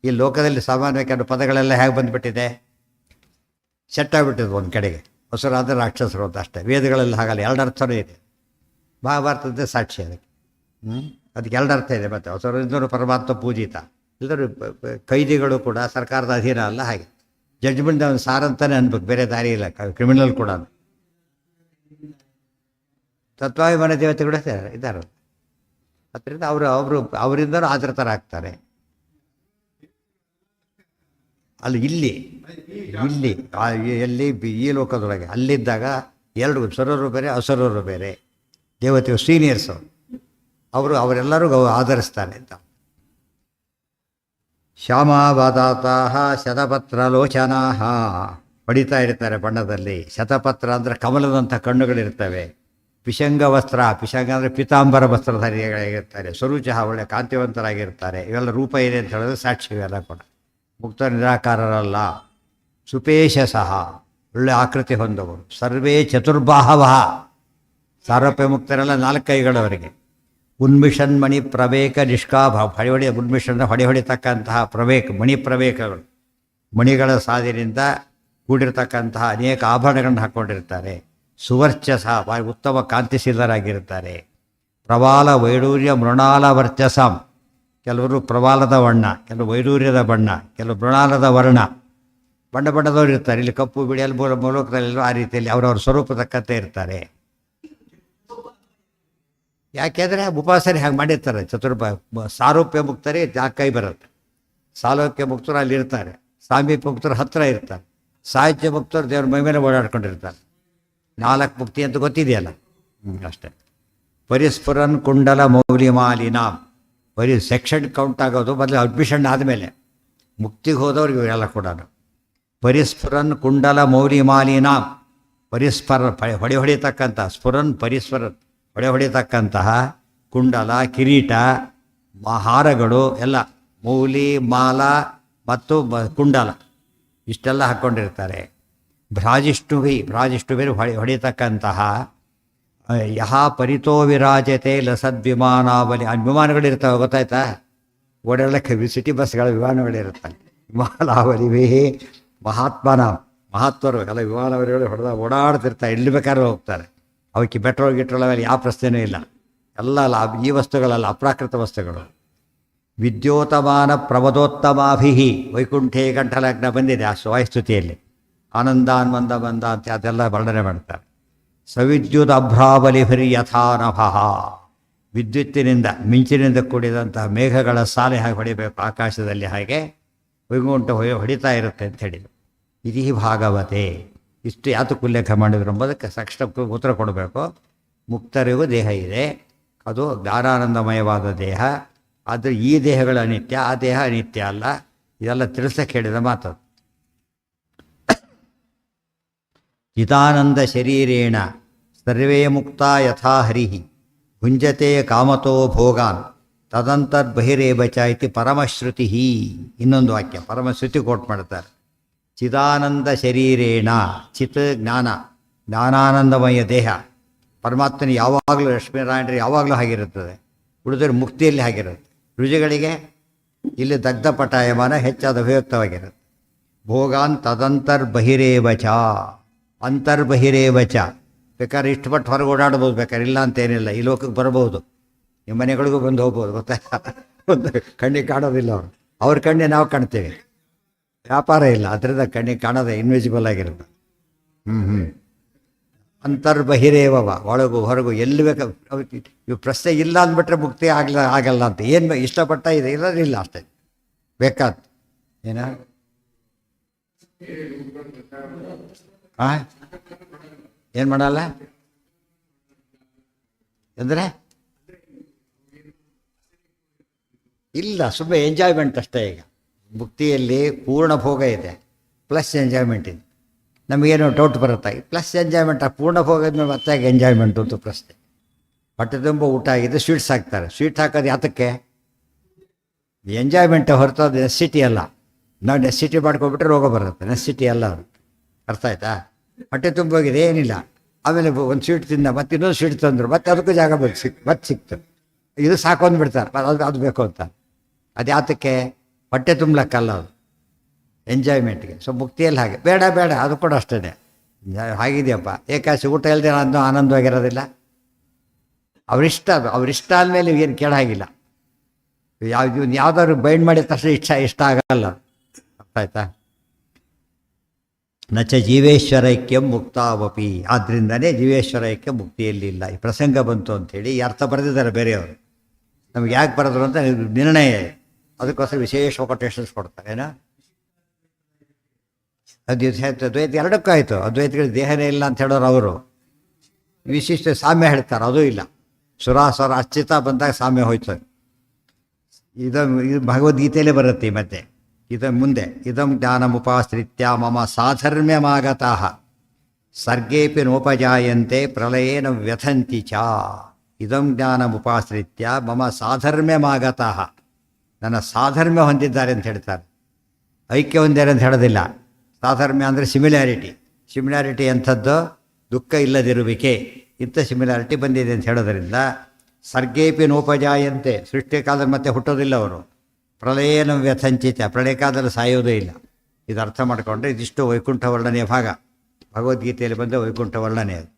ಈ ಲೋಕದಲ್ಲಿ ಸಾಮಾನ್ಯ ಕೆಲವು ಪದಗಳೆಲ್ಲ ಹೇಗೆ ಬಂದುಬಿಟ್ಟಿದೆ, ಸೆಟ್ಟಾಗ್ಬಿಟ್ಟಿದೆ ಒಂದು ಕಡೆಗೆ. ಅಸುರ ಅಂದರೆ ರಾಕ್ಷಸರು ಅಂತ ಅಷ್ಟೇ. ವೇದಗಳಲ್ಲಿ ಹಾಗಲ್ಲ, 2 ಅರ್ಥವೂ ಇದೆ. ಮಹಾಭಾರತದ ಸಾಕ್ಷಿ ಅದಕ್ಕೆ. ಅದಕ್ಕೆ 2 ಅರ್ಥ ಇದೆ. ಮತ್ತು ಅಸುರರಿಂದಲೂ ಪರಮಾತ್ಮ ಪೂಜಿತ, ಎಲ್ಲರೂ ಕೈದಿಗಳು ಕೂಡ ಸರ್ಕಾರದ ಅಧೀನ ಅಲ್ಲ. ಹಾಗೆ ಜಡ್ಜ್ಮೆಂಟ್ ಅವನು ಸಾರಂತಾನೆ ಅನ್ಬೇಕು, ಬೇರೆ ದಾರಿ ಇಲ್ಲ. ಕ್ರಿಮಿನಲ್ ಕೂಡ ತತ್ವಾಭಿಮಾನ ದೇವತೆಗಳು ಇದ್ದಾರೆ. ಅದರಿಂದ ಅವರಿಂದಲೂ ಆದೃತರಾಗ್ತಾರೆ. ಅಲ್ಲಿ ಇಲ್ಲಿ ಎಲ್ಲಿ ಈ ಲೋಕದೊಳಗೆ ಅಲ್ಲಿದ್ದಾಗ 2 ಸುರರು ಬೇರೆ, ಅಸುರರು ಬೇರೆ. ದೇವತೆಗಳು ಸೀನಿಯರ್ಸ್, ಅವರೆಲ್ಲರೂ ಆಧರಿಸ್ತಾರೆ ಅಂತ. ಶ್ಯಾಮಾವದಾತಾಹ ಶತಪತ್ರಲೋಚನಾಹ, ಹೊಡಿತಾ ಇರ್ತಾರೆ ಬಣ್ಣದಲ್ಲಿ. ಶತಪತ್ರ ಅಂದರೆ ಕಮಲದಂಥ ಕಣ್ಣುಗಳಿರ್ತವೆ. ಪಿಶಂಗ ವಸ್ತ್ರ, ಪಿಶಂಗ ಅಂದರೆ ಪೀತಾಂಬರ ವಸ್ತ್ರಧಾರಿಯಾಗಿರ್ತಾರೆ. ಸ್ವರುಚಃ ಒಳ್ಳೆ ಕಾಂತಿವಂತರಾಗಿರ್ತಾರೆ. ಇವೆಲ್ಲ ರೂಪ ಇದೆ ಅಂತ ಹೇಳಿದ್ರೆ ಸಾಕ್ಷಿ ಇವೆಲ್ಲ ಕೂಡ. ಮುಕ್ತ ನಿರಾಕಾರರಲ್ಲ. ಸುಪೇಶ ಸಹ ಒಳ್ಳೆ ಆಕೃತಿ ಹೊಂದವರು. ಸರ್ವೇ ಚತುರ್ಬಾಹವ, ಸಾರೋಪ್ಯ ಮುಕ್ತರೆಲ್ಲ 4 ಕೈಗಳವರಿಗೆ. ಉನ್ಮಿಷನ್ಮಣಿ ಪ್ರವೇಕ ನಿಷ್ಕಾಭ, ಉನ್ಮಿಷನ್ ಹೊಡೆತಕ್ಕಂತಹ ಪ್ರವೇಕ, ಮಣಿ ಪ್ರವೇಕಗಳು, ಮಣಿಗಳ ಸಾದಿನಿಂದ ಕೂಡಿರ್ತಕ್ಕಂತಹ ಅನೇಕ ಆಭರಣಗಳನ್ನು ಹಾಕ್ಕೊಂಡಿರ್ತಾರೆ. ಸುವರ್ಚಸ, ಉತ್ತಮ ಕಾಂತಿಶೀಲರಾಗಿರ್ತಾರೆ. ಪ್ರವಾಲ ವೈಡೂರ್ಯ ಮೃಣಾಲ ವರ್ಚಸಂ, ಕೆಲವರು ಪ್ರವಾಲದ ಬಣ್ಣ, ಕೆಲವು ವೈಡೂರ್ಯದ ಬಣ್ಣ, ಕೆಲವು ಮೃಣಾಲದ ವರ್ಣ, ಬಣ್ಣ ಬಣ್ಣದವರು ಇರ್ತಾರೆ. ಇಲ್ಲಿ ಕಪ್ಪು ಬಿಳಿಯಲ್ಲಿ ಮೂಲಕದಲ್ಲೆಲ್ಲೋ ಆ ರೀತಿಯಲ್ಲಿ ಅವರವ್ರ ಸ್ವರೂಪ ತಕ್ಕಂತೆ ಇರ್ತಾರೆ. ಯಾಕೆಂದರೆ ಉಪಾಸನೆ ಹಾಗೆ ಮಾಡಿರ್ತಾರೆ. ಸಾರೂಪ್ಯ ಮುಕ್ತರೇ ಕೈ ಬರುತ್ತೆ. ಸಾಲೋಕ್ಯ ಮುಕ್ತರು ಅಲ್ಲಿ ಇರ್ತಾರೆ, ಸಾಮೀಪ್ಯ ಮುಕ್ತರು ಹತ್ತಿರ ಇರ್ತಾರೆ, ಸಾಹಿತ್ಯ ಮುಕ್ತರು ದೇವ್ರ ಮೈ ಮೇಲೆ ಓಡಾಡ್ಕೊಂಡಿರ್ತಾರೆ. 4 ಮುಕ್ತಿ ಅಂತ ಗೊತ್ತಿದೆಯಲ್ಲ, ಅಷ್ಟೇ. ಪರಿಸ್ಫುರನ್ ಕುಂಡಲ ಮೌಲಿಮಾಲಿನ, ಬರೀ ಸೆಕ್ಷನ್ ಕೌಂಟ್ ಆಗೋದು ಮೊದಲು ಅಡ್ಮಿಷನ್ ಆದಮೇಲೆ. ಮುಕ್ತಿಗೆ ಹೋದವ್ರಿಗೆ ಇವರೆಲ್ಲ ಕೂಡ. ಪರಿಸ್ಫುರನ್ ಕುಂಡಲ ಮೌಲಿಮಾಲಿನ, ಪರಿಸ್ಫರ ಹೊಡೆತಕ್ಕಂಥ, ಸ್ಫುರನ್ ಪರಿಸ್ಫರ ಹೊಡೆತಕ್ಕಂತಹ ಕುಂಡಲ, ಕಿರೀಟ, ಹಾರಗಳು ಎಲ್ಲ, ಮೌಲಿ, ಮಾಲ ಮತ್ತು ಕುಂಡಲ ಇಷ್ಟೆಲ್ಲ ಹಾಕ್ಕೊಂಡಿರ್ತಾರೆ. ಭ್ರಾಜಿಷ್ಣುಭಿ ಹೊಡೆಯತಕ್ಕಂತಹ ಯಹ ಪರಿತೋ ವಿರಾಜತೆ ಲಸದ್ವಿಮಾನಾವಲಿ, ಆ ವಿಮಾನಗಳಿರ್ತವೆ ಗೊತ್ತಾಯ್ತಾ, ಓಡಾಡಕ್ಕೆ ಸಿಟಿ ಬಸ್ಗಳ ವಿಮಾನಗಳಿರುತ್ತವೆ. ವಿಮಾನಾವಲಿ ಮಹಾತ್ಮರು ಎಲ್ಲ ವಿಮಾನವರಿಗಳು ಓಡಾಡ್ತಿರ್ತಾರೆ, ಎಲ್ಲಿ ಬೇಕಾದ್ರೂ ಹೋಗ್ತಾರೆ. ಅವಕ್ಕೆ ಪೆಟ್ರೋಲ್ ಗಿಟ್ರೋಲ್ ಅವೆಲ್ಲ ಯಾವ ಪ್ರಶ್ನೆಯೂ ಇಲ್ಲ. ಎಲ್ಲ ಈ ವಸ್ತುಗಳಲ್ಲ, ಅಪ್ರಾಕೃತ ವಸ್ತುಗಳು. ವಿದ್ಯೋತಮಾನ ಪ್ರಮದೋತ್ತಮಾಭಿ ವೈಕುಂಠೇ ಕಂಠಲಗ್ನ ಬಂದಿದೆ ಆ ವಾಯುಸ್ತುತಿಯಲ್ಲಿ. ಆನಂದಾನ್ಮಂದ ಬಂದ ಅಂತ ಅದೆಲ್ಲ ವರ್ಣನೆ ಮಾಡ್ತಾರೆ. ಸವಿದ್ಯುತ್ ಅಭ್ರಾಬಲಿಭಿರಿ ಯಥಾನಭಃ, ವಿದ್ಯುತ್ತಿನಿಂದ ಮಿಂಚಿನಿಂದ ಕೂಡಿದಂತಹ ಮೇಘಗಳ ಸಾಲೆ ಹಾಗೆ ಹೊಡಿಬೇಕು ಆಕಾಶದಲ್ಲಿ, ಹಾಗೆ ವೈಕುಂಠ ಹೊಡಿತಾ ಇರುತ್ತೆ ಅಂತ ಹೇಳಿದರು. ಇತಿ ಭಾಗವತೆ, ಇಷ್ಟು ಯಾತಕ್ಕೆ ಉಲ್ಲೇಖ ಮಾಡಿದ್ರು ಎಂಬುದಕ್ಕೆ ಸಕ್ಷ ಉತ್ತರ ಕೊಡಬೇಕು. ಮುಕ್ತರಿಗೂ ದೇಹ ಇದೆ, ಅದು ಜ್ಞಾನಾನಂದಮಯವಾದ ದೇಹ. ಆದರೆ ಈ ದೇಹಗಳು ಅನಿತ್ಯ, ಆ ದೇಹ ಅನಿತ್ಯ ಅಲ್ಲ. ಇದೆಲ್ಲ ತಿಳಿಸಕ್ಕೆ ಹೇಳಿದ ಮಾತದು. ಚಿದಾನಂದ ಶರೀರೇಣ ಸರ್ವೇ ಮುಕ್ತ ಯಥಾ ಹರಿ ಭುಂಜತೆ ಕಾಮತೋ ಭೋಗಾನ್ ತದಂತರ್ಬಹಿರೇಬಚ ಇತಿ ಪರಮಶ್ರುತಿ. ಇನ್ನೊಂದು ವಾಕ್ಯ ಪರಮಶ್ರುತಿ ಕೋಟ್ ಮಾಡ್ತಾರೆ. ಚಿದಾನಂದ ಶರೀರೇಣ, ಚಿತ್ ಜ್ಞಾನ, ಜ್ಞಾನಾನಂದಮಯ ದೇಹ. ಪರಮಾತ್ಮನ ಯಾವಾಗಲೂ, ಲಕ್ಷ್ಮೀನಾರಾಯಣರು ಯಾವಾಗಲೂ ಹಾಗಿರುತ್ತದೆ. ಉಳಿದ್ರೆ ಮುಕ್ತಿಯಲ್ಲಿ ಹಾಗಿರುತ್ತೆ. ರುಜುಗಳಿಗೆ ಇಲ್ಲಿ ದಗ್ಧ ಪಟಾಯಮಾನ ಹೆಚ್ಚಾದ ಉಪಯುಕ್ತವಾಗಿರುತ್ತೆ. ಭೋಗಾನ್ ತದಂತರ್ಬಹಿರೇವಚ, ಅಂತರ್ಬಹಿರೇವಚ. ಬೇಕಾದ್ರೆ ಇಷ್ಟಪಟ್ಟು ಹೊರಗೆ ಓಡಾಡ್ಬೋದು, ಬೇಕಾದ್ರೆ ಇಲ್ಲ ಅಂತೇನಿಲ್ಲ. ಈ ಲೋಕಕ್ಕೆ ಬರ್ಬೋದು, ನಿಮ್ಮ ಮನೆಗಳಿಗೂ ಬಂದು ಹೋಗ್ಬೋದು, ಗೊತ್ತಾ. ಒಂದು ಕಣ್ಣಿಗೆ ಕಾಣೋದಿಲ್ಲ ಅವರು, ಅವ್ರ ಕಣ್ಣೆ ನಾವು ಕಾಣ್ತೇವೆ. ವ್ಯಾಪಾರ ಇಲ್ಲ, ಅದರಿಂದ ಕಣ್ಣಿಗೆ ಕಾಣೋದೇ ಇನ್ವಿಸಿಬಲ್ ಆಗಿರುತ್ತೆ. ಅಂತರ್ಬಹಿರೇವವ, ಒಳಗು ಹೊರಗು ಎಲ್ಲಿ ಬೇಕು. ಇವು ಪ್ರಶ್ನೆ ಇಲ್ಲ ಅಂದ್ಬಿಟ್ರೆ ಮುಕ್ತಿ ಆಗಲ್ಲ ಅಂತ. ಏನು ಇಷ್ಟಪಟ್ಟ ಇದೆ, ಇರೋದಿಲ್ಲ ಅಷ್ಟೇ. ಬೇಕಾದ ಏನ ಏನು ಮಾಡಲ್ಲ ಅಂದರೆ ಇಲ್ಲ, ಸುಮ್ಮನೆ ಎಂಜಾಯ್ಮೆಂಟ್ ಅಷ್ಟೇ. ಈಗ ಮುಕ್ತಿಯಲ್ಲಿ ಪೂರ್ಣ ಭೋಗ ಇದೆ, ಪ್ಲಸ್ ಎಂಜಾಯ್ಮೆಂಟ್ ಇದೆ. ನಮಗೇನು ಡೌಟ್ ಬರುತ್ತೆ, ಪ್ಲಸ್ ಎಂಜಾಯ್ಮೆಂಟ್. ಪೂರ್ಣ ಭೋಗ ಇದ್ಮೇಲೆ ಮತ್ತೆ ಎಂಜಾಯ್ಮೆಂಟು ಅಂತ ಪ್ರಶ್ನೆ. ಹೊಟ್ಟೆ ತುಂಬ ಊಟ ಆಗಿದೆ, ಸ್ವೀಟ್ಸ್ ಹಾಕ್ತಾರೆ. ಸ್ವೀಟ್ ಹಾಕೋದು ಯಾತಕ್ಕೆ? ಎಂಜಾಯ್ಮೆಂಟ್ ಹೊರತು ಅದು ನೆಸ್ಸಿಟಿ ಅಲ್ಲ. ನಾವು ನೆಸ್ಸಿಟಿ ಮಾಡ್ಕೊಬಿಟ್ರೆ ರೋಗ ಬರುತ್ತೆ, ನೆಸ್ಸಿಟಿ ಅಲ್ಲ ಅದು. ಅರ್ಥ ಆಯ್ತಾ? ಹೊಟ್ಟೆ ತುಂಬ ಹೋಗಿದೆ, ಏನಿಲ್ಲ. ಆಮೇಲೆ ಒಂದು ಸ್ವೀಟ್ ತಿಂದ, ಮತ್ತೆ ಇನ್ನೊಂದು ಸ್ವೀಟ್ ತಂದರು, ಮತ್ತೆ ಅದಕ್ಕೂ ಜಾಗ ಮತ್ತೆ ಸಿಕ್ತು. ಇದು ಸಾಕೊಂದು ಬಿಡ್ತಾರೆ, ಅದು ಬೇಕು ಅಂತ. ಅದು ಯಾತಕ್ಕೆ? ಹೊಟ್ಟೆ ತುಂಬಲಕ್ಕಲ್ಲ, ಅದು ಎಂಜಾಯ್ಮೆಂಟ್ಗೆ. ಸೊ ಮುಕ್ತಿಯಲ್ಲಿ ಹಾಗೆ ಬೇಡ ಅದು ಕೂಡ ಅಷ್ಟೇ. ಹಾಗಿದೆಯಪ್ಪ, ಏಕಾಶಿ ಊಟ ಇಲ್ಲದೆ ಆನಂದವಾಗಿರೋದಿಲ್ಲ. ಅವರಿಷ್ಟ, ಅದು ಅವರಿಷ್ಟ ಆದಮೇಲೆ ಏನು ಕೇಳಾಗಿಲ್ಲ. ಯಾವುದಾದ್ರು ಬೈಂಡ್ ಮಾಡಿದ ತಕ್ಷಣ ಇಷ್ಟ ಆಗಲ್ಲ. ಅರ್ಥ ಆಯ್ತಾ? ನಚ ಜೀವೇಶ್ವರೈಕ್ಯ ಮುಕ್ತಾವಪಿ, ಆದ್ದರಿಂದನೇ ಜೀವೇಶ್ವರೈಕ್ಯ ಮುಕ್ತಿಯಲ್ಲಿಲ್ಲ. ಈ ಪ್ರಸಂಗ ಬಂತು ಅಂಥೇಳಿ ಈ ಅರ್ಥ ಬರೆದಿದ್ದಾರೆ ಬೇರೆಯವರು. ನಮ್ಗೆ ಯಾಕೆ ಬರೆದ್ರು ಅಂತ ನಿರ್ಣಯ, ಅದಕ್ಕೋಸ್ಕರ ವಿಶೇಷ ಕೊಟೇಶನ್ಸ್ ಕೊಡ್ತಾರೆ. ಏನೋ ಅದ್ವೈತ ಎರಡಕ್ಕೂ ಆಯಿತು. ಅದ್ವೈತಗಳಿಗೆ ದೇಹನೇ ಇಲ್ಲ ಅಂತ ಹೇಳೋರು ಅವರು. ವಿಶಿಷ್ಟ ಸಾಮ್ಯ ಹೇಳ್ತಾರೆ, ಅದೂ ಇಲ್ಲ. ಸುರಾಸುರ ಅಚ್ಯುತ ಬಂದಾಗ ಸಾಮ್ಯ ಹೋಯ್ತು. ಇದು ಭಗವದ್ಗೀತೆಯಲ್ಲೇ ಬರುತ್ತೆ. ಮತ್ತೆ ಮುಂದೆ ಇದಂ ಜ್ಞಾನಮುಪಾಶ್ರಿತ್ಯ ಮಮ ಸಾಧರ್ಮ್ಯಮಾಗತಃ ಸರ್ಗೇಪಿ ನೋಪಜಾಯಂತೆ ಪ್ರಳಯೇನ ವ್ಯಥಂತಿ ಚ ಇದಂ ಜ್ಞಾನಮುಪಾಶ್ರಿತ್ಯ ಮಮ ಸಾಧರ್ಮ್ಯಮಾಗತಃ ನನ್ನ ಸಾಧರ್ಮ್ಯ ಹೊಂದಿದ್ದಾರೆ ಅಂತ ಹೇಳ್ತಾರೆ. ಐಕ್ಯ ಹೊಂದಿದ್ದಾರೆ ಅಂತ ಹೇಳೋದಿಲ್ಲ. ಸಾಧರ್ಮ್ಯ ಅಂದರೆ ಸಿಮಿಲಾರಿಟಿ ಅಂಥದ್ದು ದುಃಖ ಇಲ್ಲದಿರುವಿಕೆ, ಇಂಥ ಸಿಮಿಲಾರಿಟಿ ಬಂದಿದೆ ಅಂತ ಹೇಳೋದ್ರಿಂದ ಸರ್ಗೇಪಿ ನೋಪಜಾಯಂತೆ ಸೃಷ್ಟಿ ಕಾಲದಲ್ಲಿ ಮತ್ತೆ ಹುಟ್ಟೋದಿಲ್ಲ ಅವರು. ಪ್ರಳಯೇನ ವ್ಯಥಂಚಿತ ಪ್ರಳಯ ಕಾಲದಲ್ಲಿ ಸಾಯೋದೇ ಇಲ್ಲ. ಇದು ಅರ್ಥ ಮಾಡಿಕೊಂಡ್ರೆ ಇದಿಷ್ಟು ವೈಕುಂಠ ವರ್ಣನೆಯ ಭಾಗ. ಭಗವದ್ಗೀತೆಯಲ್ಲಿ ಬಂದ ವೈಕುಂಠ ವರ್ಣನೆ ಅದು.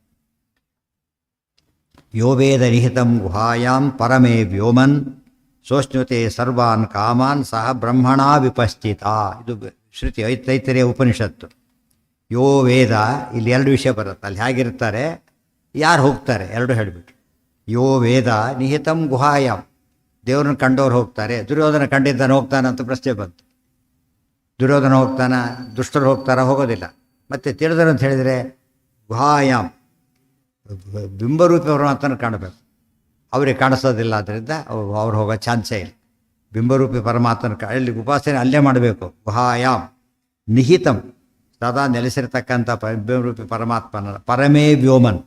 ಯೋ ವೇದ ನಿಹಿತಂ ಗುಹಾಯಾಂ ಪರಮೇ ವ್ಯೋಮನ್ ಸೋಷ್ಣುತೆ ಸರ್ವಾನ್ ಕಾಮಾನ್ ಸಹ ಬ್ರಹ್ಮಣಾ ವಿಪಸ್ಥಿತ. ಇದು ಶ್ರುತಿ ತೈತರಿಯ ಉಪನಿಷತ್ತು. ಯೋ ವೇದ, ಇಲ್ಲಿ ಎರಡು ವಿಷಯ ಬರುತ್ತೆ. ಅಲ್ಲಿ ಹೇಗಿರ್ತಾರೆ, ಯಾರು ಹೋಗ್ತಾರೆ, ಎರಡು ಹೇಳಿಬಿಟ್ಟು. ಯೋ ವೇದ ನಿಹಿತಂ ಗುಹಾಯಾಮ್, ದೇವ್ರನ್ನ ಕಂಡವ್ರು ಹೋಗ್ತಾರೆ. ದುರ್ಯೋಧನ ಕಂಡಿದ್ದಾನೆ ಹೋಗ್ತಾನೆ ಅಂತ ಪ್ರಶ್ನೆ ಬಂತು. ದುರ್ಯೋಧನ ಹೋಗ್ತಾನ, ದುಷ್ಟರು ಹೋಗ್ತಾರ, ಹೋಗೋದಿಲ್ಲ. ಮತ್ತು ತಿಳಿದರು ಅಂತ ಹೇಳಿದರೆ ಗುಹಾಯಾಮ್ ಬಿಂಬರೂಪಿ ಪರಮಾತ್ಮನ ಕಾಣಬೇಕು. ಅವ್ರಿಗೆ ಕಾಣಿಸೋದಿಲ್ಲ, ಆದ್ದರಿಂದ ಅವ್ರು ಹೋಗೋ ಚಾನ್ಸೇ ಇಲ್ಲ. ಬಿಂಬರೂಪಿ ಪರಮಾತ್ಮನ ಅಲ್ಲಿ ಉಪಾಸನೆ ಅಲ್ಲೇ ಮಾಡಬೇಕು. ಗುಹಾಯಾಮ್ ನಿಹಿತಂ, ಸದಾ ನೆಲೆಸಿರ್ತಕ್ಕಂಥ ಬಿಂಬರೂಪಿ ಪರಮಾತ್ಮನ. ಪರಮೇ ವ್ಯೋಮನ್,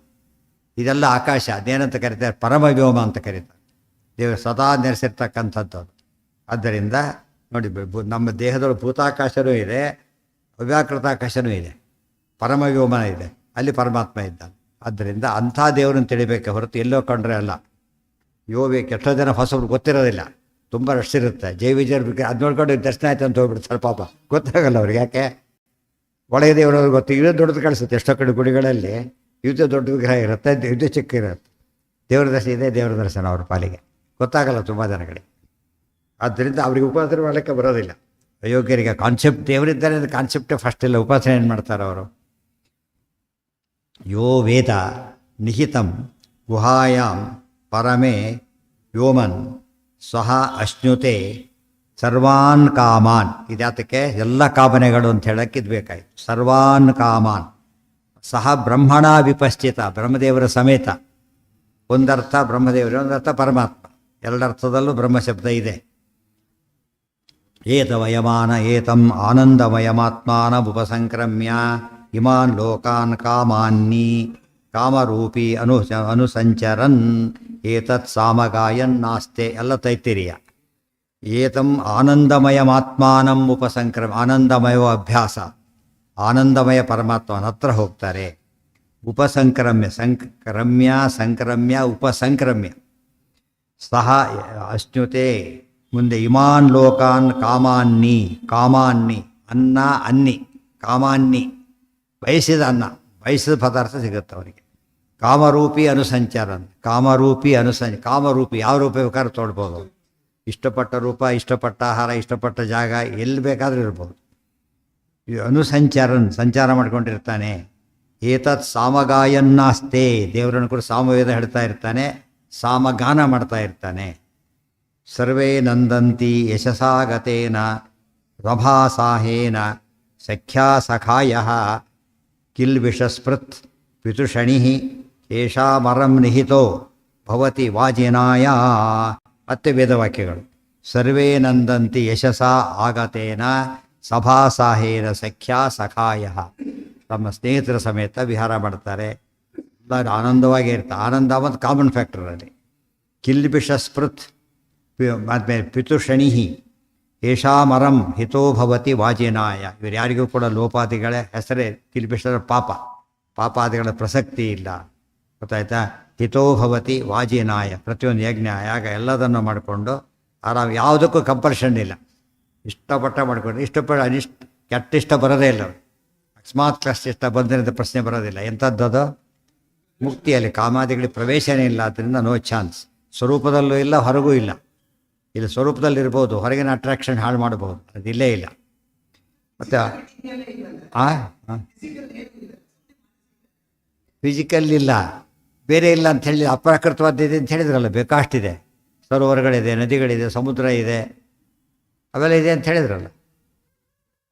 ಇದೆಲ್ಲ ಆಕಾಶ, ಅದೇನಂತ ಕರೀತಾರೆ, ಪರಮ ವ್ಯೋಮ ಅಂತ ಕರೀತಾರೆ. ದೇವರು ಸದಾ ನೆಲೆಸಿರ್ತಕ್ಕಂಥದ್ದು. ಆದ್ದರಿಂದ ನೋಡಿ, ನಮ್ಮ ದೇಹದೊಳಗೆ ಭೂತಾಕಾಶನೂ ಇದೆ, ಅವ್ಯಾಕೃತಾಕಾಶನೂ ಇದೆ, ಪರಮ ವ್ಯೋಮನ ಇದೆ, ಅಲ್ಲಿ ಪರಮಾತ್ಮ ಇದ್ದಾನೆ. ಆದ್ದರಿಂದ ಅಂಥ ದೇವರನ್ನು ತಿಳಿಬೇಕೆ ಹೊರತು ಎಲ್ಲೋ ಕಂಡ್ರೆ ಅಲ್ಲ. ಎಷ್ಟೋ ಜನ ಹೊಸಬ್ರು ಗೊತ್ತಿರೋದಿಲ್ಲ, ತುಂಬ ರಶ್ ಇರುತ್ತೆ. ಜೈ ವಿಜಯರ್ ಅದು ನೋಡ್ಕೊಂಡು ದರ್ಶನ ಆಯ್ತು ಅಂತ ಹೋಗ್ಬಿಡ್ತಾರೆ. ಪಾಪ ಗೊತ್ತಾಗಲ್ಲ ಅವ್ರಿಗೆ. ಯಾಕೆ ಒಳಗೆ ದೇವರವ್ರಿಗೆ ಗೊತ್ತು. ಇದು ದೊಡ್ಡದು ಕಾಣಿಸುತ್ತೆ. ಎಷ್ಟೋ ಕಡೆ ಗುಡಿಗಳಲ್ಲಿ ಇದು ದೊಡ್ಡ ವಿಗ್ರಹ ಇರುತ್ತೆ, ಇದು ಚಿಕ್ಕ ಇರುತ್ತೆ. ದೇವರ ದರ್ಶನ ಇದೆ, ದೇವರ ದರ್ಶನ ಅವ್ರ ಪಾಲಿಗೆ ಗೊತ್ತಾಗಲ್ಲ ತುಂಬ ಜನಗಳಿಗೆ. ಆದ್ದರಿಂದ ಅವ್ರಿಗೆ ಉಪಾಸನೆ ಮಾಡಲಿಕ್ಕೆ ಬರೋದಿಲ್ಲ. ಅಯೋಗ್ಯರಿಗೆ ಕಾನ್ಸೆಪ್ಟ್ ದೇವರಿದ್ದಾರೆ ಅಂದರೆ ಕಾನ್ಸೆಪ್ಟೇ ಫಸ್ಟ್ ಇಲ್ಲ. ಉಪಾಸನೆ ಏನು ಮಾಡ್ತಾರೆ ಅವರು? ಯೋ ವೇದ ನಿಹಿತಂ ಗುಹಾಯಾಂ ಪರಮೇ ವ್ಯೋಮನ್ ಸ್ವಹ ಅಶ್ನುತೆ ಸರ್ವಾನ್ ಕಾಮಾನ್. ಇದ್ಯಾತಕ್ಕೆ? ಎಲ್ಲ ಕಾಮನೆಗಳು ಅಂತ ಹೇಳೋಕ್ಕೆ ಇದು ಬೇಕಾಯಿತು. ಸರ್ವಾನ್ ಕಾಮಾನ್ ಸಹ ಬ್ರಹ್ಮಣ ವಿಪಶ್ಚಿತ, ಬ್ರಹ್ಮದೇವರ ಸಮೇತ. ಒಂದರ್ಥ ಬ್ರಹ್ಮದೇವರು, ಒಂದರ್ಥ ಪರಮಾತ್ಮ. ಎರಡರ್ಥದಲ್ಲೂ ಬ್ರಹ್ಮಶಬ್ದ ಇದೆ. ಏತವಯಮಾನ ಏತಂ ಆನಂದಮಯಮಾತ್ಮಾನಮುಪಸಂಕ್ರಮ್ಯ ಇಮಾನ್ ಲೋಕಾನ್ ಕಾಮಾನ್ನಿ ಕಾಮರೂಪಿ ಅನುಸಂಚರನ್ ಏತತ್ ಸಾಮಗಾಯನ್ ನಾಸ್ತೆ. ಎಲ್ಲ ತೈತಿರಿಯ. ಏತಂ ಆನಂದಮಯಮಾತ್ಮಾನಂ ಉಪಸಂಕ್ರಮ, ಆನಂದಮಯ ಅಭ್ಯಾಸ, ಆನಂದಮಯ ಪರಮಾತ್ಮನ ಹತ್ರ ಹೋಗ್ತಾರೆ. ಉಪಸಂಕ್ರಮ್ಯ, ಸಂಕ್ರಮ್ಯ ಉಪಸಂಕ್ರಮ್ಯ. ಸಹ ಅಶ್ನುತೆ ಮುಂದೆ ಇಮಾನ್ ಲೋಕಾನ್ ಕಾಮಾನ್ನಿ, ಅನ್ನ ಅನ್ನಿ, ಕಾಮಾನ್ನಿ ಬಯಸಿದ ಅನ್ನ, ಬಯಸಿದ ಪದಾರ್ಥ ಸಿಗುತ್ತೆ ಅವರಿಗೆ. ಕಾಮರೂಪಿ ಅನುಸಂಚಾರನ್, ಕಾಮರೂಪಿ ಯಾವ ರೂಪ ಬೇಕಾದ್ರೂ ತೊಡ್ಬೋದು. ಇಷ್ಟಪಟ್ಟ ರೂಪ, ಇಷ್ಟಪಟ್ಟ ಆಹಾರ, ಇಷ್ಟಪಟ್ಟ ಜಾಗ, ಎಲ್ಲಿ ಬೇಕಾದರೂ ಇರ್ಬೋದು. ಅನುಸಂಚಾರನ್, ಸಂಚಾರ ಮಾಡ್ಕೊಂಡಿರ್ತಾನೆ. ಏತತ್ ಸಾಮಗಾಯನ್ನಾಸ್ತೆ, ದೇವರನ್ನು ಕೂಡ ಸಾಮವೇದ ಹೇಳ್ತಾ ಇರ್ತಾನೆ, ಸಾಮಗಾನ ಮಾಡ್ತಾ ಇರ್ತಾನೆ. ಸರ್ವೇ ನಂದಂತಿ ಯಶಸಾಗತೇನ ರಭಾಸಾಹೇನ ಸಖ್ಯಾ ಸಖಾಯಃ ಕಿಲ್ವಿಷಸ್ಪೃತ್ ಪಿತೃಷಣಿ ಏಷಾಮರಂ ನಿಹಿತೋ ಭವತಿ ವಾಜಿನಾಯ. ಮತ್ತೆ ವೇದವಾಕ್ಯಗಳು. ಸರ್ವೇ ನಂದಂತಿ ಯಶಸಾ ಆಗತೇನ ಸಭಾಸಾಹೇನ ಸಖ್ಯಾ ಸಖಾಯಃ. ತಮ್ಮ ಸ್ನೇಹಿತರ ಸಮೇತ ವಿಹಾರ ಮಾಡ್ತಾರೆ, ಎಲ್ಲರೂ ಆನಂದವಾಗಿ ಇರ್ತಾರೆ. ಆನಂದ ಮತ್ತು ಕಾಮನ್ ಫ್ಯಾಕ್ಟರ್ ಅಲ್ಲಿ. ಕಿಲ್ಬಿಷಸ್ಪೃತ್ ಆದಮೇಲೆ ಪಿತೃಷಣಿ ಏಷಾಮರಂ ಹಿತೋ ಭವತಿ ವಾಜಿನಾಯ. ಇವರು ಯಾರಿಗೂ ಕೂಡ ಲೋಪಾದಿಗಳ ಹೆಸರೇ ಕಿಲ್ಬಿಷರ ಪಾಪಾದಿಗಳ ಪ್ರಸಕ್ತಿ ಇಲ್ಲ. ಗೊತ್ತಾಯ್ತಾ? ಹಿತೋ ಭವತಿ ವಾಜಿನಾಯ. ಪ್ರತಿಯೊಂದು ಯಜ್ಞ ಯಾಗ ಎಲ್ಲದನ್ನು ಮಾಡಿಕೊಂಡು ಆರಾಮ್, ಯಾವುದಕ್ಕೂ ಕಂಪಲ್ಷನ್ ಇಲ್ಲ. ಇಷ್ಟಪಟ್ಟ ಮಾಡಿಕೊಂಡು, ಕೆಟ್ಟಿಷ್ಟ ಬರೋದೇ ಇಲ್ಲ. ಅಕಸ್ಮಾತ್ ಇಷ್ಟ ಬಂದರೆ ಅಂತ ಪ್ರಶ್ನೆ ಬರೋದಿಲ್ಲ. ಎಂಥದ್ದು? ಮುಕ್ತಿಯಲ್ಲಿ ಕಾಮಾದಿಗಳಿಗೆ ಪ್ರವೇಶನೇ ಇಲ್ಲ. ಆದ್ದರಿಂದ ನೋ ಚಾನ್ಸ್. ಸ್ವರೂಪದಲ್ಲೂ ಇಲ್ಲ, ಹೊರಗೂ ಇಲ್ಲ. ಇಲ್ಲಿ ಸ್ವರೂಪದಲ್ಲಿರ್ಬೋದು, ಹೊರಗಿನ ಅಟ್ರಾಕ್ಷನ್ ಹಾಳು ಮಾಡಬಹುದು, ಅದಿಲ್ಲೇ ಇಲ್ಲ. ಮತ್ತು ಫಿಸಿಕಲ್ ಇಲ್ಲ, ಬೇರೆ ಇಲ್ಲ ಅಂತ ಹೇಳಿ ಅಪ್ರಾಕೃತವಾದಿದೆ ಅಂತ ಹೇಳಿದ್ರಲ್ಲ. ಬೇಕಾಷ್ಟಿದೆ. ಸರೋವರಗಳಿದೆ, ನದಿಗಳಿದೆ, ಸಮುದ್ರ ಇದೆ, ಅವೆಲ್ಲ ಇದೆ ಅಂತ ಹೇಳಿದ್ರಲ್ಲ.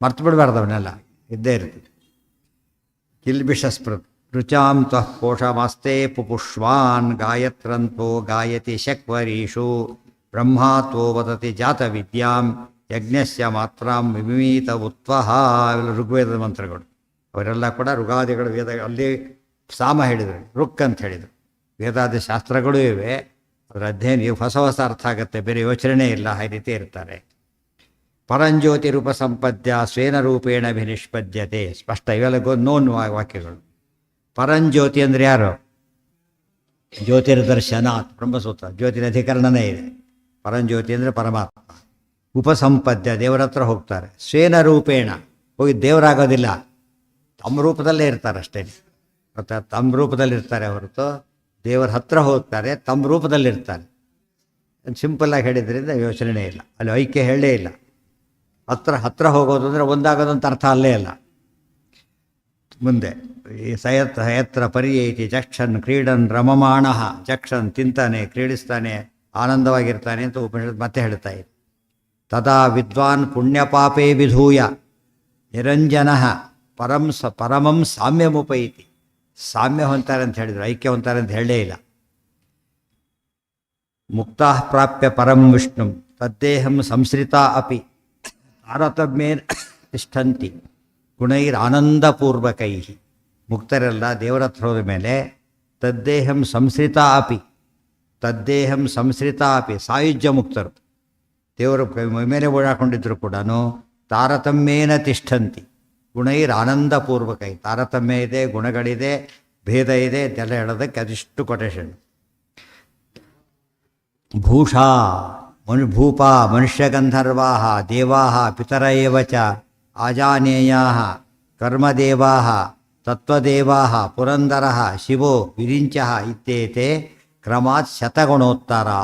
ಮರ್ತು ಬಿಡಬಾರ್ದು, ಅವನ್ನೆಲ್ಲ ಇದ್ದೇ ಇರ್ತದೆ. ಕಿಲ್ಬಿಷಸ್ಪೃತ್ ರುಚಾಂ ತ್ವಃ ಕೋಶಮಾಸ್ತೆ ಪುಪುಷ್ವಾನ್ ಗಾಯತ್ರಂತೋ ಗಾಯತಿ ಶಕ್ವರೀಷು ಬ್ರಹ್ಮಾತ್ವೋ ವದತಿ ಜಾತ ವಿದ್ಯಾಂ ಯಜ್ಞಸ್ಯ ಮಾತ್ರಾಂ ವಿಮೀತ ಉತ್ವಹ. ಇವೆಲ್ಲ ಋಗ್ವೇದದ ಮಂತ್ರಗಳು. ಅವರೆಲ್ಲ ಕೂಡ ಋಗಾದಿಗಳು ವೇದ ಅಲ್ಲಿ ಸಾಮ ಹೇಳಿದರು, ರುಕ್ ಅಂತ ಹೇಳಿದರು. ವೇದಾದಿ ಶಾಸ್ತ್ರಗಳೂ ಇವೆ, ಅದರ ಅಧ್ಯಯನ ಹೊಸ ಹೊಸ ಅರ್ಥ ಆಗುತ್ತೆ, ಬೇರೆ ಯೋಚನೆ ಇಲ್ಲ, ಆ ರೀತಿ ಇರ್ತಾರೆ. ಪರಂಜ್ಯೋತಿ ರೂಪ ಸಂಪದ್ಯ ಸ್ವೇನ ರೂಪೇಣ ವಿನಿಷ್ಪದ್ಯತೆ, ಸ್ಪಷ್ಟ, ಇವೆಲ್ಲ ನೋನ್ ವಾಕ್ಯಗಳು. ಪರಂಜ್ಯೋತಿ ಅಂದರೆ ಯಾರು? ಜ್ಯೋತಿರ್ದರ್ಶನಾತ್ ಬ್ರಹ್ಮಸೂತ್ರ, ಜ್ಯೋತಿರ ಅಧಿಕರಣನೇ ಇದೆ. ಪರಂಜ್ಯೋತಿ ಅಂದರೆ ಪರಮಾತ್ಮ. ಉಪಸಂಪದ್ಯ, ದೇವರ ಹತ್ರ ಹೋಗ್ತಾರೆ. ಸ್ವೇನ ರೂಪೇಣ, ಹೋಗಿ ದೇವರಾಗೋದಿಲ್ಲ, ತಮ್ಮ ರೂಪದಲ್ಲೇ ಇರ್ತಾರೆ ಅಷ್ಟೇ. ಮತ್ತು ತಮ್ಮ ರೂಪದಲ್ಲಿರ್ತಾರೆ ಹೊರತು ದೇವರ ಹತ್ರ ಹೋಗ್ತಾರೆ, ತಮ್ಮ ರೂಪದಲ್ಲಿರ್ತಾರೆ. ಸಿಂಪಲ್ಲಾಗಿ ಹೇಳಿದ್ರಿಂದ ಯೋಚನೆ ಇಲ್ಲ, ಅಲ್ಲಿ ಐಕ್ಯ ಹೇಳೇ ಇಲ್ಲ. ಹತ್ರ ಹೋಗೋದು ಅಂದರೆ ಒಂದಾಗೋದಂತ ಅರ್ಥ ಅಲ್ಲೇ ಇಲ್ಲ. ಮುಂದೆ ಈ ಸಯತ್ರ ಪರಿಯೈತಿ ಜಕ್ಷನ್ ಕ್ರೀಡನ್ ರಮಮಾಣ, ಜಕ್ಷನ್ ತಿಂತಾನೆ, ಕ್ರೀಡಿಸ್ತಾನೆ, ಆನಂದವಾಗಿರ್ತಾನೆ ಅಂತ ಉಪನಿಷತ್ ಮತ್ತೆ ಹೇಳ್ತಾ ಇದೆ. ತದಾ ವಿದ್ವಾನ್ ಪುಣ್ಯಪಾಪೇ ವಿಧೂಯ ನಿರಂಜನ ಪರಮಂ ಸಾಮ್ಯಮುಪೈತಿ. ಸಾಮ್ಯ ಹೊಂತಾರೆ ಅಂತ ಹೇಳಿದ್ರು, ಐಕ್ಯ ಹೊಂತಾರೆ ಅಂತ ಹೇಳೇ ಇಲ್ಲ. ಮುಕ್ತಾ ಪ್ರಾಪ್ಯ ಪರಂ ವಿಷ್ಣು ತದ್ದೇಹಂ ಸಂಶ್ರಿತಾ ಅಪಿ ತಾರತಮ್ಯೇನ ತಿಷ್ಠಂತಿ ಗುಣೈರಾನಂದಪೂರ್ವಕೈ. ಮುಕ್ತರೆಲ್ಲ ದೇವರ ಹತ್ರ ಹೋದ ಮೇಲೆ ತದ್ದೇಹಂ ಸಂಶ್ರಿತಾ ಅಪಿ ಸಾಯುಜ್ಯ ಮುಕ್ತರು, ದೇವರು ಮೇಲೆ ಓಡಾಕೊಂಡಿದ್ರು ಕೂಡ ತಾರತಮ್ಯೇನ ತಿಷ್ಠಂತಿ ಗುಣೈರಾನಂದಪೂರ್ವಕೈ. ತಾರತಮ್ಯ ಇದೆ, ಗುಣಗಳಿದೆ, ಭೇದ ಇದೆ, ಇದೆಲ್ಲ ಹೇಳೋದಕ್ಕೆ ಅದಿಷ್ಟು ಕೊಟೇಶನ್. ಭೂಷಾ ಭೂಪ ಮನುಷ್ಯಗಂಧರ್ವಾ ದೇವಾ ಪಿತರ ಏವ ಚ ಆಜಾನೇಯಾ ಕರ್ಮದೇವಾ ತತ್ವದೇವಾ ಪುರಂದರ ಶಿವೋ ವಿರಿಂಚ ಇತ್ಯೇತೆ ಕ್ರಮಾತ್ ಶತಗುಣೋತ್ತರಾ.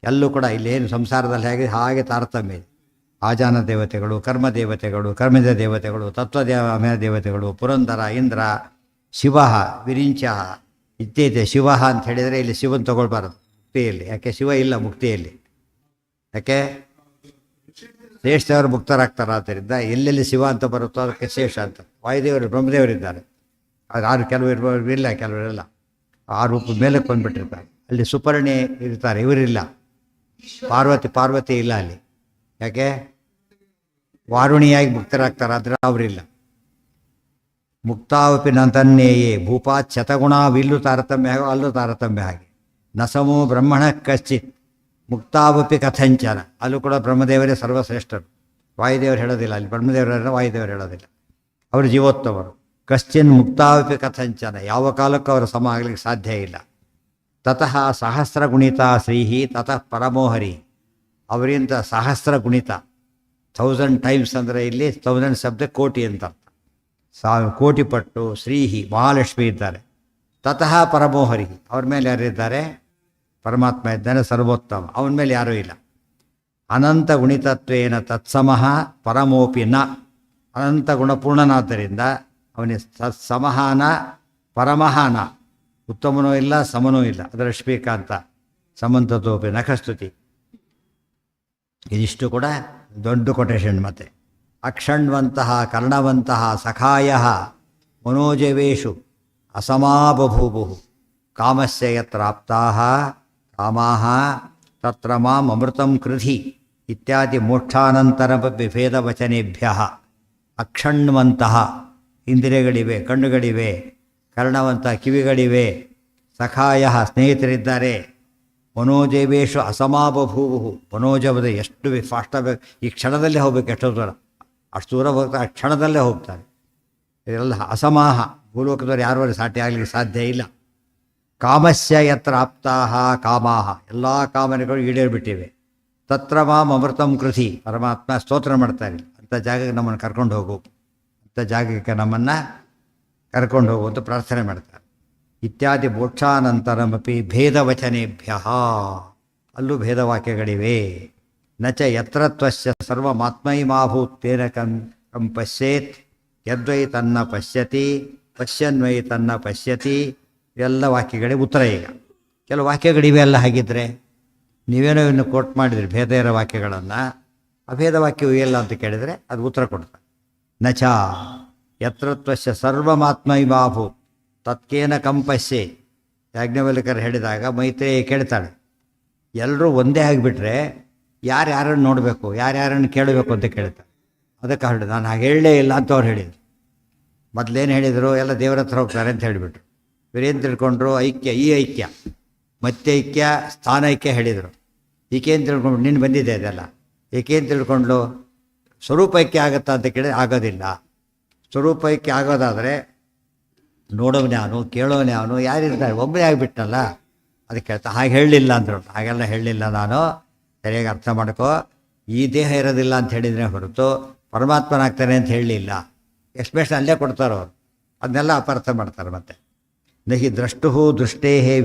ಎಲ್ಲೂ ಕೂಡ ಇಲ್ಲೇನು ಸಂಸಾರದಲ್ಲಿ ಹಾಗೆ ತಾರತಮ್ಯ ಇದೆ. ಆಜಾನ ದೇವತೆಗಳು, ಕರ್ಮದೇವತೆಗಳು, ಕರ್ಮದ ದೇವತೆಗಳು, ದೇವತೆಗಳು, ಪುರಂದರ, ಇಂದ್ರ, ಶಿವ, ವಿರಿಂಚ ಇತ್ಯೇತೆ. ಶಿವ ಅಂತ ಹೇಳಿದರೆ ಇಲ್ಲಿ ಶಿವನ್ ತಗೊಳ್ಬಾರದು ಮುಕ್ತಿಯಲ್ಲಿ. ಯಾಕೆ? ಶಿವ ಇಲ್ಲ ಮುಕ್ತಿಯಲ್ಲಿ. ಯಾಕೆ? ಶ್ರೇಷ್ಠವರು ಮುಕ್ತರಾಗ್ತಾರೆ. ಆದ್ದರಿಂದ ಎಲ್ಲೆಲ್ಲಿ ಶಿವ ಅಂತ ಬರುತ್ತೋ ಅದಕ್ಕೆ ಶೇಷ ಅಂತ. ವಾಯುದೇವರು, ಬ್ರಹ್ಮದೇವರಿದ್ದಾರೆ, ಅದು ಆರು ಕೆಲವರು ಇಲ್ಲ, ಕೆಲವರಿಲ್ಲ. ಆ ರೂಪ ಮೇಲಕ್ಕೆ ಬಂದುಬಿಟ್ಟಿರ್ತಾರೆ. ಅಲ್ಲಿ ಸುಪರ್ಣಿ ಇರ್ತಾರೆ, ಇವರಿಲ್ಲ. ಪಾರ್ವತಿ ಇಲ್ಲ ಅಲ್ಲಿ. ಯಾಕೆ? ವಾರುಣಿಯಾಗಿ ಮುಕ್ತರಾಗ್ತಾರೆ, ಆದರೆ ಅವರಿಲ್ಲ. ಮುಕ್ತಾವಪಿ ನಂತನ್ನೇಯೇ ಭೂಪಾತ್ ಶತಗುಣವಿಲ್ಲೂ ತಾರತಮ್ಯ ಹಾಗೆ ಅಲ್ಲೂ ತಾರತಮ್ಯ ಹಾಗೆ. ನಸಮೋ ಬ್ರಹ್ಮಣ ಕಶ್ಚಿತ್ ಮುಕ್ತಾವಪಿ ಕಥಂಚನ, ಅಲ್ಲೂ ಕೂಡ ಬ್ರಹ್ಮದೇವರೇ ಸರ್ವಶ್ರೇಷ್ಠರು. ವಾಯುದೇವರು ಹೇಳೋದಿಲ್ಲ, ಅಲ್ಲಿ ಬ್ರಹ್ಮದೇವರ ವಾಯುದೇವರು ಹೇಳೋದಿಲ್ಲ, ಅವರು ಜೀವೋತ್ತಮರು. ಕಶ್ಚಿನ್ ಮುಕ್ತಾವಪಿ ಕಥಂಚನ, ಯಾವ ಕಾಲಕ್ಕೂ ಅವರು ಸಮ ಆಗಲಿಕ್ಕೆ ಸಾಧ್ಯ ಇಲ್ಲ. ತತಃ ಸಹಸ್ರ ಗುಣಿತ ಶ್ರೀಹಿ ತತಃ ಪರಮೋಹರಿ, ಅವರಿಂದ ಸಹಸ್ರ ಗುಣಿತ, 1000 ಟೈಮ್ಸ್ ಅಂದರೆ ಇಲ್ಲಿ 1000 ಶಬ್ದ ಕೋಟಿ ಅಂತ ಅರ್ಥ. ಕೋಟಿ ಪಟ್ಟು ಶ್ರೀಹಿ ಮಹಾಲಕ್ಷ್ಮಿ ಇದ್ದಾರೆ. ತತಃ ಪರಮೋಹರಿ, ಅವ್ರ ಮೇಲೆ ಯಾರಿದ್ದಾರೆ? ಪರಮಾತ್ಮ ಇದ್ದಾನೆ, ಸರ್ವೋತ್ತಮ, ಅವನ ಮೇಲೆ ಯಾರೂ ಇಲ್ಲ. ಅನಂತ ಗುಣಿತತ್ವೇನ ತತ್ಸಮಃ ಪರಮೋಪಿ ನ, ಅನಂತ ಗುಣಪೂರ್ಣನಾದ್ದರಿಂದ ಅವನಿಗೆ ತತ್ಸಮಹಾನ ಪರಮಹಾನ, ಉತ್ತಮನೂ ಇಲ್ಲ ಸಮನೂ ಇಲ್ಲ. ಅದರ ಶ್ರೀಕಾಂತ ಸಮಂತತೋಪಿ ನಖಸ್ತುತಿ. ಇದಿಷ್ಟು ಕೂಡ ದೊಡ್ಡ ಕೊಟೇಶನ್. ಮತ್ತೆ ಅಕ್ಷಣ್ವಂತಹ ಕರ್ಣವಂತಹ ಸಖಾಯ ಮನೋಜವೇಶು ಅಸಮಾಬಭೂಭು ಕಾಮಸ್ಯ ಯತ್ರಾಪ್ತಾ ಕಾಮಾಹ ತತ್ರ ಮಾಂ ಅಮೃತಂ ಕೃಧಿ ಇತ್ಯಾದಿ ಮೋಕ್ಷಾನಂತರಮಪಿ ಭೇದವಚನೇಭ್ಯ. ಅಕ್ಷಣ್ವಂತಹ, ಇಂದ್ರಿಯಗಳಿವೆ, ಕಣ್ಣುಗಳಿವೆ, ಕರ್ಣವಂತ ಕಿವಿಗಳಿವೆ, ಸಖಾಯ ಸ್ನೇಹಿತರಿದ್ದಾರೆ, ಮನೋಜೇವೇಶು ಅಸಮಾಬಭೂವು, ಮನೋಜವದ ಎಷ್ಟು ಫಾಸ್ಟ್ ಆಗಬೇಕು, ಈ ಕ್ಷಣದಲ್ಲೇ ಹೋಗ್ಬೇಕು, ಎಷ್ಟೋ ದೂರ, ಅಷ್ಟು ದೂರ ಹೋಗ್ತಾರೆ, ಆ ಕ್ಷಣದಲ್ಲೇ ಹೋಗ್ತಾರೆ. ಇದೆಲ್ಲ ಅಸಮಾಹ, ಭೂಲೋಕದವ್ರು ಯಾರು ಸಾಟಿ ಆಗಲಿಕ್ಕೆ ಸಾಧ್ಯ ಇಲ್ಲ. ಕಾಮಸ್ಯ ಯತ್ರ ಆಪ್ತಾಹ ಕಾಮಾಹ, ಎಲ್ಲ ಕಾಮನೆಗಳು ಈಡೇರಿಬಿಟ್ಟಿವೆ. ತತ್ರ ಮಾಂ ಅಮೃತಂ ಕೃಧಿ, ಪರಮಾತ್ಮ ಸ್ತೋತ್ರ ಮಾಡ್ತಾರೆ, ಅಂಥ ಜಾಗಕ್ಕೆ ನಮ್ಮನ್ನು ಕರ್ಕೊಂಡು ಹೋಗು, ಅಂಥ ಜಾಗಕ್ಕೆ ನಮ್ಮನ್ನು ಕರ್ಕೊಂಡು ಹೋಗು ಅಂತ ಪ್ರಾರ್ಥನೆ ಮಾಡ್ತಾರೆ. ಇತ್ಯಾದಿ ಮೋಕ್ಷಾನಂತರಮಪಿ ಭೇದವಚನೇಭ್ಯ, ಅಲ್ಲೂ ಭೇದವಾಕ್ಯಗಳಿವೆ. ನಚ ಯತ್ರತ್ವಸ್ಯ ಸರ್ವಮಾತ್ಮೈಮಾಭೂತ್ತೇನ ಕಂ ಪಶ್ಯೇತ್ ಯದ್ವೈ ತನ್ನ ಪಶ್ಯತಿ ಪಶ್ಯನ್ವೈ ತನ್ನ ಪಶ್ಯತಿ. ಎಲ್ಲ ವಾಕ್ಯಗಳಿಗೆ ಉತ್ತರ. ಈಗ ಕೆಲವು ವಾಕ್ಯಗಳಿವೆ ಅಲ್ಲ, ಹಾಗಿದ್ರೆ ನೀವೇನೋ ಇನ್ನು ಕೋಟ್ ಮಾಡಿದ್ರಿ ಭೇದ ಇರೋ ವಾಕ್ಯಗಳನ್ನು, ಅಭೇದ ವಾಕ್ಯವು ಇಲ್ಲ ಅಂತ ಕೇಳಿದರೆ ಅದು ಉತ್ತರ ಕೊಡ್ತಾರೆ. ನಚ ಯತ್ರತ್ವಸ್ಯ ಸರ್ವಮಾತ್ಮೈಮಾಭೂತ್ ತತ್ಕೇನ ಕಂಪಸ್ಯೆ. ಯಾಜ್ಞವಲ್ಕ್ಯರು ಹೇಳಿದಾಗ ಮೈತ್ರೇಯಿ ಕೇಳ್ತಾಳೆ, ಎಲ್ಲರೂ ಒಂದೇ ಆಗಿಬಿಟ್ರೆ ಯಾರ್ಯಾರನ್ನು ನೋಡಬೇಕು, ಯಾರ್ಯಾರನ್ನು ಕೇಳಬೇಕು ಅಂತ ಕೇಳ್ತಾರೆ. ಅದಕ್ಕೆ ಹೇಳಿದೆ, ನಾನು ಹಾಗೆ ಹೇಳಲೇ ಇಲ್ಲ ಅಂತ ಅವ್ರು ಹೇಳಿದರು. ಮೊದಲೇನು ಹೇಳಿದರು, ಎಲ್ಲ ದೇವರ ಹತ್ರ ಹೋಗ್ತಾರೆ ಅಂತ ಹೇಳಿಬಿಟ್ರು. ಇವರೇನು ತಿಳ್ಕೊಂಡ್ರು, ಐಕ್ಯ, ಈ ಐಕ್ಯ ಮತ್ತೆ ಐಕ್ಯ, ಸ್ಥಾನೈಕ್ಯ ಹೇಳಿದರು. ಈಕೇನು ತಿಳ್ಕೊಂಡು ನಿನ್ನ ಬಂದಿದೆ ಅದೆಲ್ಲ, ಏಕೇನು ತಿಳ್ಕೊಂಡ್ಲು, ಸ್ವರೂಪೈಕ್ಯ ಆಗುತ್ತಾ ಅಂತ ಕೇಳಿದ್ರೆ ಆಗೋದಿಲ್ಲ. ಸ್ವರೂಪೈಕ್ಯ ಆಗೋದಾದರೆ ನೋಡೋನು ಅವನು, ಕೇಳೋನು ಅವನು, ಯಾರಿರ್ತಾರೆ, ಒಬ್ಬನೇ ಆಗಿಬಿಟ್ಟನಲ್ಲ. ಅದಕ್ಕೆ ಹೇಳ್ತಾ ಹಾಗೆ ಹೇಳಲಿಲ್ಲ ಅಂದರು. ಹಾಗೆಲ್ಲ ಹೇಳಲಿಲ್ಲ ನಾನು, ಸರಿಯಾಗಿ ಅರ್ಥ ಮಾಡ್ಕೋ. ಈ ದೇಹ ಇರೋದಿಲ್ಲ ಅಂತ ಹೇಳಿದರೆ ಹೊರತು ಪರಮಾತ್ಮನಾಗ್ತಾನೆ ಅಂತ ಹೇಳಲಿಲ್ಲ. ಎಕ್ಸ್ಪ್ರೆಷನ್ ಅಲ್ಲೇ ಕೊಡ್ತಾರೋ ಅವರು, ಅದನ್ನೆಲ್ಲ ಅಪಾರ್ಥ ಮಾಡ್ತಾರೆ. ಮತ್ತೆ ನಹಿ ದ್ರಷ್ಟು ದೃಷ್ಟೇ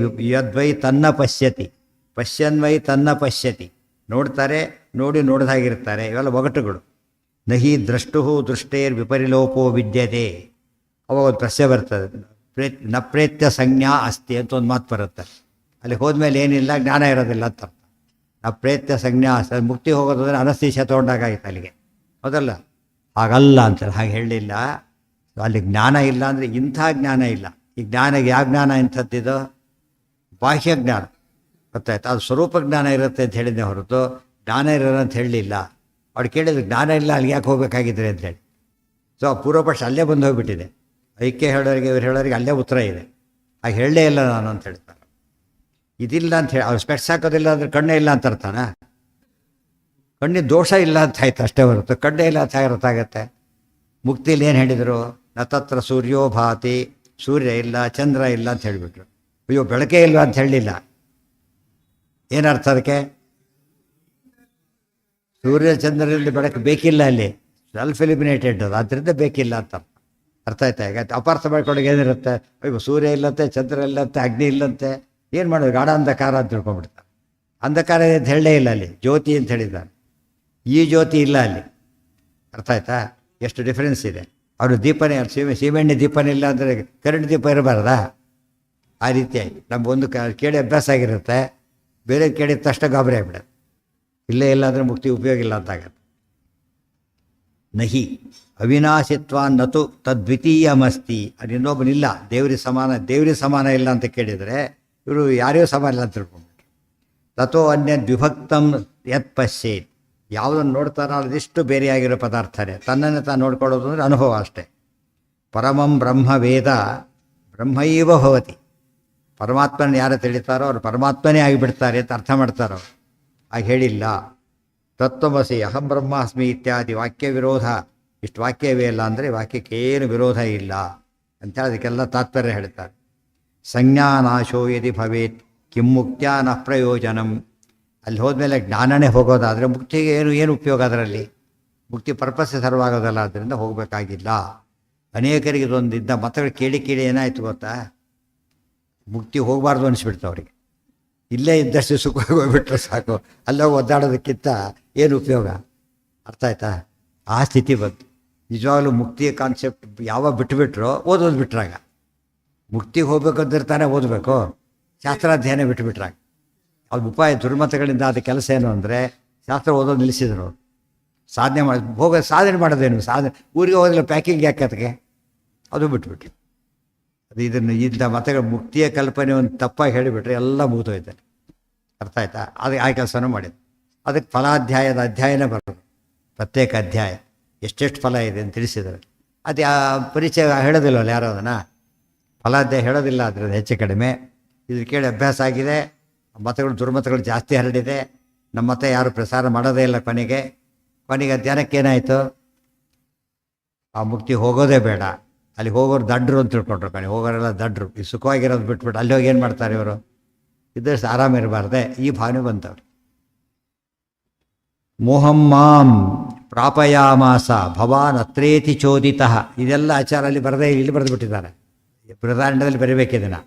ಯದ್ವೈ ತನ್ನ ಪಶ್ಯತಿ, ಪಶ್ಯನ್ವೈ ತನ್ನ ಪಶ್ಯತಿ, ನೋಡ್ತಾರೆ, ನೋಡಿ ನೋಡ್ದಾಗಿರ್ತಾರೆ. ಇವೆಲ್ಲ ಒಗಟುಗಳು. ನಹಿ ದ್ರಷ್ಟು ದೃಷ್ಟೇರ್ ವಿಪರಿಲೋಪೋ ವಿದ್ಯತೆ. ಅವಾಗ ಒಂದು ಪ್ರಶ್ನೆ ಬರ್ತದೆ, ನ ಪ್ರೇತ್ಯ ಸಂಜ್ಞಾ ಅಸ್ತಿ ಅಂತ ಒಂದು ಮಾತು ಬರುತ್ತೆ. ಅಲ್ಲಿ ಹೋದ್ಮೇಲೆ ಏನಿಲ್ಲ, ಜ್ಞಾನ ಇರೋದಿಲ್ಲ ಅಂತ ಅರ್ಥ. ನ ಪ್ರೇತ್ಯ ಸಂಜ್ಞಾ ಮುಕ್ತಿ ಹೋಗೋದಂದ್ರೆ ಅನಸ್ತೀಶ ತೊಗೊಂಡಾಗಾಯ್ತು ಅಲ್ಲಿಗೆ, ಹೌದಲ್ಲ? ಹಾಗಲ್ಲ ಅಂತಾರೆ, ಹಾಗೆ ಹೇಳಲಿಲ್ಲ. ಅಲ್ಲಿ ಜ್ಞಾನ ಇಲ್ಲ ಅಂದರೆ ಇಂಥ ಜ್ಞಾನ ಇಲ್ಲ. ಈ ಜ್ಞಾನಕ್ಕೆ ಯಾವ ಜ್ಞಾನ ಇಂಥದ್ದಿದು? ಬಾಹ್ಯ ಜ್ಞಾನ, ಗೊತ್ತಾಯ್ತು? ಅದು ಸ್ವರೂಪ ಜ್ಞಾನ ಇರುತ್ತೆ ಅಂತ ಹೇಳಿದ್ದೆ ಹೊರತು ಜ್ಞಾನ ಇರೋಲ್ಲ ಅಂತ ಹೇಳಲಿಲ್ಲ. ಅವ್ರು ಕೇಳಿದ್ರು ಜ್ಞಾನ ಇಲ್ಲ, ಅಲ್ಲಿಗೆ ಯಾಕೆ ಹೋಗ್ಬೇಕಾಗಿದ್ರೆ ಅಂತೇಳಿ. ಸೊ ಪೂರ್ವಪಕ್ಷ ಅಲ್ಲೇ ಬಂದು ಹೋಗ್ಬಿಟ್ಟಿದೆ. ಐಕ್ಯ ಹೇಳೋರಿಗೆ, ಇವ್ರು ಹೇಳೋರಿಗೆ ಅಲ್ಲೇ ಉತ್ತರ ಇದೆ. ಹಾಗೆ ಹೇಳಲೇ ಇಲ್ಲ ನಾನು ಅಂತ ಹೇಳ್ತಾರೆ. ಇದಿಲ್ಲ ಅಂತ ಹೇಳಿ, ಅವ್ರು ಸ್ಪೆಕ್ಸ್ ಹಾಕೋದಿಲ್ಲ ಅಂದರೆ ಕಣ್ಣೇ ಇಲ್ಲ ಅಂತ ಅರ್ಥನ? ಕಣ್ಣಿನ ದೋಷ ಇಲ್ಲ ಅಂತ ಆಯ್ತು ಅಷ್ಟೇ ಹೊರತು ಕಣ್ಣೇ ಇಲ್ಲ ಅಂತ ಅರ್ಥ ಆಗುತ್ತೆ. ಮುಕ್ತಿಲಿ ಏನು ಹೇಳಿದರು? ನತತ್ರ ಸೂರ್ಯೋ ಭಾತಿ, ಸೂರ್ಯ ಇಲ್ಲ, ಚಂದ್ರ ಇಲ್ಲ ಅಂತ ಹೇಳಿಬಿಟ್ರು. ಅಯ್ಯೋ ಬೆಳಕೇ ಇಲ್ಲ ಅಂತ ಹೇಳಲಿಲ್ಲ. ಏನರ್ಥ ಅದಕ್ಕೆ? ಸೂರ್ಯ ಚಂದ್ರನಲ್ಲಿ ಬೆಳಕು ಬೇಕಿಲ್ಲ, ಅಲ್ಲಿ ಸೆಲ್ಫ್ ಎಲಿಮಿನೇಟೆಡ್ ಅದು, ಅದರಿಂದ ಬೇಕಿಲ್ಲ ಅಂತ ಅರ್ಥ ಆಯ್ತಾ? ಈಗ ಅಪಾರ್ಥ ಮಾಡ್ಕೊಂಡಾಗ ಏನಿರುತ್ತೆ, ಅಯ್ಯೋ ಸೂರ್ಯ ಇಲ್ಲಂತೆ, ಚಂದ್ರ ಇಲ್ಲಂತೆ, ಅಗ್ನಿ ಇಲ್ಲಂತೆ, ಏನು ಮಾಡೋದು, ಗಾಢ ಅಂಧಕಾರ ಅಂತ ತಿಳ್ಕೊಂಡ್ಬಿಡ್ತಾರೆ. ಅಂಧಕಾರ ಅಂತ ಹೇಳಲೇ ಇಲ್ಲ, ಅಲ್ಲಿ ಜ್ಯೋತಿ ಅಂತ ಹೇಳಿದ್ದಾರೆ. ಈ ಜ್ಯೋತಿ ಇಲ್ಲ ಅಲ್ಲಿ. ಅರ್ಥ ಆಯ್ತಾ? ಎಷ್ಟು ಡಿಫ್ರೆನ್ಸ್ ಇದೆ. ಅವರು ದೀಪನೇ, ಸೀಮೆಣ್ಣೆ ದೀಪನೇ ಇಲ್ಲ ಅಂದರೆ ಕರೆಂಟ್ ದೀಪ ಇರಬಾರ್ದಾ? ಆ ರೀತಿಯಾಗಿ ನಮಗೊಂದು ಕೇಳಿ ಅಭ್ಯಾಸ ಆಗಿರುತ್ತೆ, ಬೇರೆ ಕೇಳಿದ ತಕ್ಷಣ ಗಾಬರಿ ಆಗಿಬಿಡೋದು. ಇಲ್ಲೇ ಇಲ್ಲ ಅಂದರೆ ಮುಕ್ತಿ ಉಪಯೋಗ ಇಲ್ಲ ಅಂತಾಗತ್ತೆ. ನಹಿ ಅವಿನಾಶಿತ್ವ ನತು ತದ್ವಿತೀಯಮಸ್ತಿ, ಅದು ಇನ್ನೊಬ್ಬನಿಲ್ಲ, ದೇವರಿಗೆ ಸಮಾನ ಇಲ್ಲ ಅಂತ ಕೇಳಿದರೆ ಇವರು ಯಾರ್ಯೋ ಸಮಾನ ಇಲ್ಲ ಅಂತ ತಿಳ್ಕೊಂಡ್ಬಿಟ್ರು. ತಥೋ ಅನ್ಯ ವಿಭಕ್ತಂ ಯತ್ ಪಶ್ಯೇತ್, ಯಾವುದನ್ನು ನೋಡ್ತಾರೋ ಅದಿಷ್ಟು ಬೇರೆಯಾಗಿರೋ ಪದಾರ್ಥನೇ. ತನ್ನನ್ನು ತಾನು ನೋಡ್ಕೊಳ್ಳೋದು ಅಂದರೆ ಅನುಭವ ಅಷ್ಟೇ. ಪರಮಂ ಬ್ರಹ್ಮ ವೇದ ಬ್ರಹ್ಮೈವ ಭವತಿ, ಪರಮಾತ್ಮನ ಯಾರು ತಿಳಿತಾರೋ ಅವರು ಪರಮಾತ್ಮನೇ ಆಗಿಬಿಡ್ತಾರೆ ಅಂತ ಅರ್ಥ ಮಾಡ್ತಾರೋ. ಹಾಗೆ ಹೇಳಿಲ್ಲ. ತತ್ವಮಸಿ ಅಹಂ ಬ್ರಹ್ಮಾಸ್ಮಿ ಇತ್ಯಾದಿ ವಾಕ್ಯ ವಿರೋಧ, ಇಷ್ಟು ವಾಕ್ಯವೇ ಇಲ್ಲ ಅಂದರೆ ವಾಕ್ಯಕ್ಕೇನು ವಿರೋಧ ಇಲ್ಲ ಅಂತೇಳಿ ಅದಕ್ಕೆಲ್ಲ ತಾತ್ಪರ್ಯ ಹೇಳ್ತಾರೆ. ಸಂಜ್ಞಾನಾಶೋ ಯದಿ ಭವೇತ್ ಕಿಂ ಮುಕ್ತ್ಯ ನ ಪ್ರಯೋಜನಂ. ಅಲ್ಲಿ ಹೋದ್ಮೇಲೆ ಜ್ಞಾನನೇ ಹೋಗೋದಾದರೆ ಮುಕ್ತಿಗೆ ಏನು ಉಪಯೋಗ? ಅದರಲ್ಲಿ ಮುಕ್ತಿ ಪರ್ಪಸ್ ಸರ್ವಾಗೋದಲ್ಲ, ಅದರಿಂದ ಹೋಗಬೇಕಾಗಿಲ್ಲ. ಅನೇಕರಿಗೆ ಇದೊಂದಿದ್ದ ಮತಗಳು ಕೇಳಿ ಏನಾಯಿತು ಗೊತ್ತಾ, ಮುಕ್ತಿ ಹೋಗಬಾರ್ದು ಅನಿಸ್ಬಿಡ್ತು ಅವರಿಗೆ. ಇಲ್ಲೇ ಇದ್ದಷ್ಟು ಸುಖವಾಗಿ ಹೋಗ್ಬಿಟ್ರೆ ಸಾಕು, ಅಲ್ಲೋಗಿ ಒದ್ದಾಡೋದಕ್ಕಿಂತ ಏನು ಉಪಯೋಗ? ಅರ್ಥ ಆಯ್ತಾ? ಆ ಸ್ಥಿತಿ ಬಂತು. ನಿಜವಾಗ್ಲೂ ಮುಕ್ತಿಯ ಕಾನ್ಸೆಪ್ಟ್ ಯಾವಾಗ ಬಿಟ್ಟುಬಿಟ್ರೋ ಓದೋದು ಬಿಟ್ರಾಗ. ಮುಕ್ತಿಗೆ ಹೋಗ್ಬೇಕಂದ್ರೆ ತಾನೇ ಓದಬೇಕು, ಶಾಸ್ತ್ರಾಧ್ಯಯನ ಬಿಟ್ಟುಬಿಟ್ರಾಗ. ಅದು ಉಪಾಯ ದುರ್ಮತಗಳಿಂದ ಆದ ಕೆಲಸ ಏನು ಅಂದರೆ ಶಾಸ್ತ್ರ ಓದೋದು ನಿಲ್ಲಿಸಿದ್ರು. ಸಾಧನೆ ಮಾಡೋದೇನು? ಊರಿಗೆ ಹೋದ್ರೆ ಪ್ಯಾಕಿಂಗ್ ಯಾಕೆ ಅದಕ್ಕೆ? ಅದು ಬಿಟ್ಬಿಟ್ರು. ಅದು ಇದನ್ನು ಇಂಥ ಮತಗಳು ಮುಕ್ತಿಯ ಕಲ್ಪನೆ ಒಂದು ತಪ್ಪಾಗಿ ಹೇಳಿಬಿಟ್ರೆ ಎಲ್ಲ ಮುಗಿದೋಯ್ತಾರೆ. ಅರ್ಥ ಆಯ್ತಾ? ಅದು ಆ ಕೆಲಸನೂ ಮಾಡಿದ್ದು. ಅದಕ್ಕೆ ಫಲಾಧ್ಯಾಯದ ಅಧ್ಯಾಯನೇ ಬರೋದು, ಪ್ರತ್ಯೇಕ ಅಧ್ಯಾಯ, ಎಷ್ಟೆಷ್ಟು ಫಲ ಇದೆ ಅಂತ ತಿಳಿಸಿದ್ದಾರೆ. ಅದು ಆ ಪರಿಚಯ ಹೇಳೋದಿಲ್ಲವಲ್ಲ ಯಾರೋ ಅದನ್ನು, ಫಲಾಧ್ಯಾಯ ಹೇಳೋದಿಲ್ಲ. ಅದರಿಂದ ಹೆಚ್ಚು ಕಡಿಮೆ ಇದು ಕೇಳಿ ಅಭ್ಯಾಸ ಆಗಿದೆ. ಮತಗಳು ದುರ್ಮತಗಳು ಜಾಸ್ತಿ ಹರಡಿದೆ. ನಮ್ಮ ಮತ ಯಾರು ಪ್ರಸಾರ ಮಾಡೋದೇ ಇಲ್ಲ. ಕೊನೆಗೆ ಅಧ್ಯಾನಕ್ಕೆ ಏನಾಯಿತು? ಆ ಮುಕ್ತಿ ಹೋಗೋದೇ ಬೇಡ, ಅಲ್ಲಿ ಹೋಗೋರು ದಡ್ರು ಅಂತ ತಿಳ್ಕೊಂಡ್ರು. ಹೋಗೋರೆಲ್ಲ ದಡ್ರು. ಈ ಸುಖವಾಗಿರೋದು ಬಿಟ್ಬಿಟ್ಟು ಅಲ್ಲಿ ಹೋಗಿ ಏನು ಮಾಡ್ತಾರೆ ಇವರು? ಇದ್ದಷ್ಟು ಆರಾಮಿರಬಾರ್ದೆ, ಈ ಭಾವನೆ ಬಂತವ್ರು. ಮೋಹಂ ಮಾಂ ಪ್ರಾಪಯಾಮಾಸ ಭವಾನ್ ಅತ್ರೇತಿ ಚೋದಿತಃ, ಇದೆಲ್ಲ ಆಚಾರ ಅಲ್ಲಿ ಬರದೇ, ಇಲ್ಲಿ ಬರೆದು ಬಿಟ್ಟಿದ್ದಾರೆ. ಬೃಹದಾರಣ್ಯದಲ್ಲಿ ಬರೀಬೇಕಿದನ್ನು,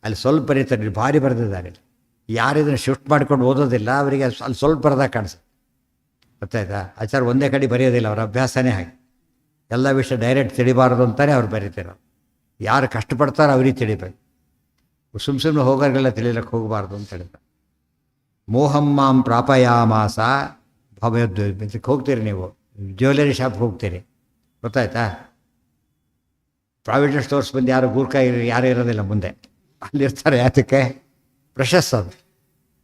ಅಲ್ಲಿ ಸ್ವಲ್ಪ ಬರೀತಾರೆ, ಭಾರಿ ಬರೆದಿದ್ದಾರೆ. ಯಾರು ಇದನ್ನು ಶಿಫ್ಟ್ ಮಾಡ್ಕೊಂಡು ಓದೋದಿಲ್ಲ ಅವರಿಗೆ ಅಲ್ಲಿ ಸ್ವಲ್ಪ ಬರೆದಾಗ ಕಾಣಿಸುತ್ತೆ. ಗೊತ್ತಾಯ್ತಾ? ಆಚಾರ ಒಂದೇ ಕಡೆ ಬರೆಯೋದಿಲ್ಲ, ಅವ್ರ ಅಭ್ಯಾಸನೇ ಹಾಗೆ. ಎಲ್ಲ ವಿಷಯ ಡೈರೆಕ್ಟ್ ತಿಳಿಬಾರ್ದು ಅಂತಲೇ ಅವ್ರು ಬರೀತಿರೋ. ಯಾರು ಕಷ್ಟಪಡ್ತಾರೋ ಅವ್ರಿಗೆ ತಿಳಿಬೇಕು, ಸುಮ್ಮನೆ ಹೋಗೋರಿಗೆಲ್ಲ ತಿಳಿಲಕ್ಕೆ ಹೋಗಬಾರ್ದು ಅಂತ ಹೇಳಿದ್ರು. ಮೋಹಂ ಮಾಂ ಪ್ರಾಪಯಾಮಾಸ ಭವದ್ದು. ಇದಕ್ಕೆ ಹೋಗ್ತೀರಿ ನೀವು, ಜ್ಯುವೆಲರಿ ಶಾಪ್ಗೆ ಹೋಗ್ತೀರಿ, ಗೊತ್ತಾಯ್ತಾ? ಪ್ರಾವಿಡೆಂಟ್ ಸ್ಟೋರ್ಸ್ ಬಂದು ಯಾರು ಗೂರ್ಖಾ ಯಾರು ಇರೋದಿಲ್ಲ ಮುಂದೆ, ಅಲ್ಲಿರ್ತಾರೆ. ಯಾತಕ್ಕೆ? ಪ್ರಶಸ್ತ ಅದು.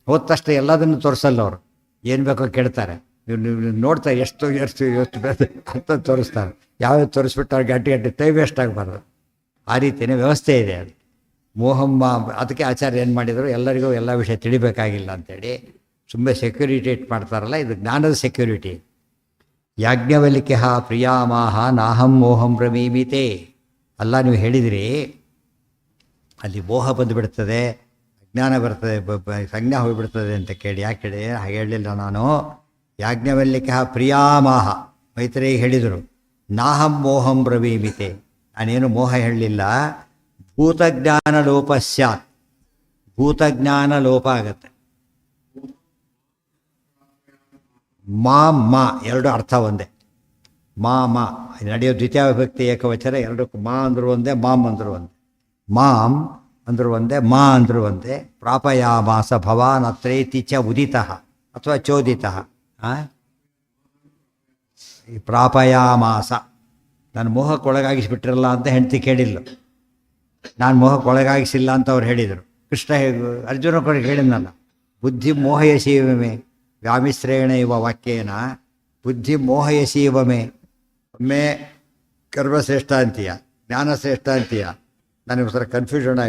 ಹೋದ ತಕ್ಷಣ ಎಲ್ಲದನ್ನು ತೋರಿಸಲ್ಲ ಅವರು, ಏನು ಬೇಕೋ ಕೇಳ್ತಾರೆ. ನೀವು ನೋಡ್ತಾ ಎಷ್ಟು ಎಷ್ಟು ಎಷ್ಟು ಅಂತ ತೋರಿಸ್ತಾರೆ. ಯಾವ್ಯಾವ ತೋರಿಸ್ಬಿಟ್ಟು ಅವ್ರಿಗೆ ಗಂಟೆ ಗಂಟೆ ಟೈಮ್ ವೇಸ್ಟ್ ಆಗಬಾರ್ದು. ಆ ರೀತಿಯೇ ವ್ಯವಸ್ಥೆ ಇದೆ ಅದು. ಮೋಹಮ್ಮ ಅದಕ್ಕೆ ಆಚಾರ್ಯ ಏನು ಮಾಡಿದರು, ಎಲ್ಲರಿಗೂ ಎಲ್ಲ ವಿಷಯ ತಿಳಿಬೇಕಾಗಿಲ್ಲ ಅಂಥೇಳಿ ಸುಮ್ಮನೆ ಸೆಕ್ಯೂರಿಟೇಟ್ ಮಾಡ್ತಾರಲ್ಲ, ಇದು ಜ್ಞಾನದ ಸೆಕ್ಯೂರಿಟಿ. ಯಾಜ್ಞವಲ್ಕ್ಯ ಪ್ರಿಯಾಮಾಹ ನಾಹಂ ಮೋಹಂ ಪ್ರಮೀಮಿತೆ. ಅಲ್ಲ ನೀವು ಹೇಳಿದಿರಿ ಅಲ್ಲಿ ಮೋಹ ಬಂದುಬಿಡ್ತದೆ, ಅಜ್ಞಾನ ಬರ್ತದೆ, ಸಂಜ್ಞಾ ಹೋಗಿಬಿಡ್ತದೆ ಅಂತ ಕೇಳಿ. ಯಾಕೆ ಹೇಳಿ ಹಾಗೆ ಹೇಳಲಿಲ್ಲ ನಾನು. ಯಾಜ್ಞವಲ್ಕ್ಯ ಪ್ರಿಯಾಮಾಹ ಮೈತ್ರೇಯಿ ಹೇಳಿದರು, ನಾಹಂ ಮೋಹಂ ಬ್ರವೀಮಿತೆ, ನಾನೇನು ಮೋಹ ಹೇಳಲಿಲ್ಲ. ಭೂತಜ್ಞಾನ ಲೋಪ ಸ್ಯಾತ್, ಭೂತಜ್ಞಾನ ಲೋಪ ಆಗತ್ತೆ. ಮಾ ಎರಡು ಅರ್ಥ ಒಂದೇ. ಮಾ ನಡೆಯೋ ದ್ವಿತೀಯ ವಿಭಕ್ತಿ ಏಕವಚನ, ಎರಡಕ್ಕೂ ಮಾ ಅಂದರು ಒಂದೇ, ಮಾಮ್ ಅಂದರು ಒಂದೇ. ಮಾಂ ಅಂದರು ಒಂದೇ, ಮಾ ಅಂದರು ಒಂದೇ. ಪ್ರಾಪಯಾಮಾಸ ಭವಾನ್ ಅತ್ರೈತಿ ಚ ಉದಿತಃ ಅಥವಾ ಚೋದಿತಃ. ಈ ಪ್ರಾಪಯಾಮಾಸ, ನಾನು ಮೋಹಕ್ಕೊಳಗಾಗಿಸ್ಬಿಟ್ಟಿರಲ್ಲ ಅಂತ ಹೆಂಡತಿ ಕೇಳಿಲ್ಲ. ನಾನು ಮೋಹಕ್ಕೊಳಗಾಗಿಸಿಲ್ಲ ಅಂತ ಅವ್ರು ಹೇಳಿದರು. ಕೃಷ್ಣ ಅರ್ಜುನ ಕೂಡ ಹೇಳಿದ್ನಲ್ಲ, ಬುದ್ಧಿ ಮೋಹಯಸೀವಮೆ ವ್ಯಾಮಿಶ್ರೇಣ ಇವ ವಾಕ್ಯೇನ ಬುದ್ಧಿ ಮೋಹಯಸೀವಮೆ. ಒಮ್ಮೆ ಕರ್ಮಶ್ರೇಷ್ಠ ಅಂತೀಯ, ಜ್ಞಾನಶ್ರೇಷ್ಠ ಅಂತೀಯ. ನನಗೋಸ್ಕರ ಕನ್ಫ್ಯೂಷನ್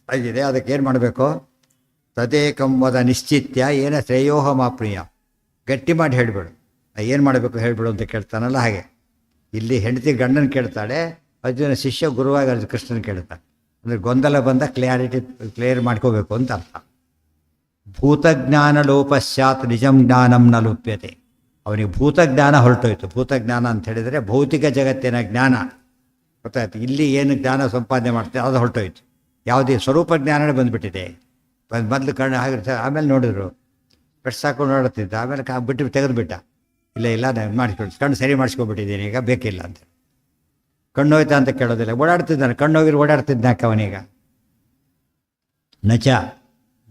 ಆಗಿದೆ. ಅದಕ್ಕೆ ಏನು ಮಾಡಬೇಕು? ತದೇಕಂ ವದ ನಿಶ್ಚಿತ್ಯ ಏನ ಶ್ರೇಯೋಹ ಮಾಪ್ರಿಯ. ಗಟ್ಟಿ ಮಾಡಿ ಹೇಳಿಬಿಡು, ಏನು ಮಾಡಬೇಕು ಹೇಳಿಬಿಡು ಅಂತ ಕೇಳ್ತಾನಲ್ಲ ಹಾಗೆ. ಇಲ್ಲಿ ಹೆಂಡತಿ ಗಂಡನ ಕೇಳ್ತಾಳೆ, ಅರ್ಜುನ ಶಿಷ್ಯ ಗುರುವಾಗಿ ಅರ್ಜುನ ಕೃಷ್ಣನ ಕೇಳ್ತಾನೆ. ಅಂದರೆ ಗೊಂದಲ ಬಂದ ಕ್ಲಿಯರ್ ಮಾಡ್ಕೋಬೇಕು ಅಂತ ಅರ್ಥ. ಭೂತಜ್ಞಾನ ಲೋಪ ಸ್ಯಾತ್ ನಿಜಂ ಜ್ಞಾನಂ ನ ಲುಪ್ಯತೆ. ಅವನಿಗೆ ಭೂತಜ್ಞಾನ ಹೊರಟೋಯ್ತು. ಭೂತಜ್ಞಾನ ಅಂತ ಹೇಳಿದರೆ ಭೌತಿಕ ಜಗತ್ತಿನ ಜ್ಞಾನ ಗೊತ್ತಾಯ್ತು. ಇಲ್ಲಿ ಏನು ಜ್ಞಾನ ಸಂಪಾದನೆ ಮಾಡ್ತಾರೆ ಅದು ಹೊರಟೋಯ್ತು. ಯಾವುದೇ ಸ್ವರೂಪ ಜ್ಞಾನನೇ ಬಂದುಬಿಟ್ಟಿದೆ. ಮೊದಲು ಕಣ್ಣು ಆಗಿರ್ತಾರೆ, ಆಮೇಲೆ ನೋಡಿದ್ರು ಪೆಟ್ಟು ಸಾಕೊಂಡು ನೋಡುತ್ತಿದ್ದ, ಆಮೇಲೆ ಬಿಟ್ಟು ತೆಗೆದುಬಿಟ್ಟ. ಇಲ್ಲ ನಾನು ಮಾಡಿಸ್ಕೊಂಡು ಕಣ್ಣು ಸರಿ ಮಾಡಿಸ್ಕೊಬಿಟ್ಟಿದ್ದೀನಿ, ಈಗ ಬೇಕಿಲ್ಲ ಅಂತ. ಕಣ್ಣು ಹೋಯ್ತಾ ಅಂತ ಕೇಳೋದಿಲ್ಲ, ಓಡಾಡ್ತಿದ್ದಾನೆ. ಕಣ್ಣು ಹೋಗಿರು ಓಡಾಡ್ತಿದ್ದಾಕ ಅವನೀಗ. ನಚ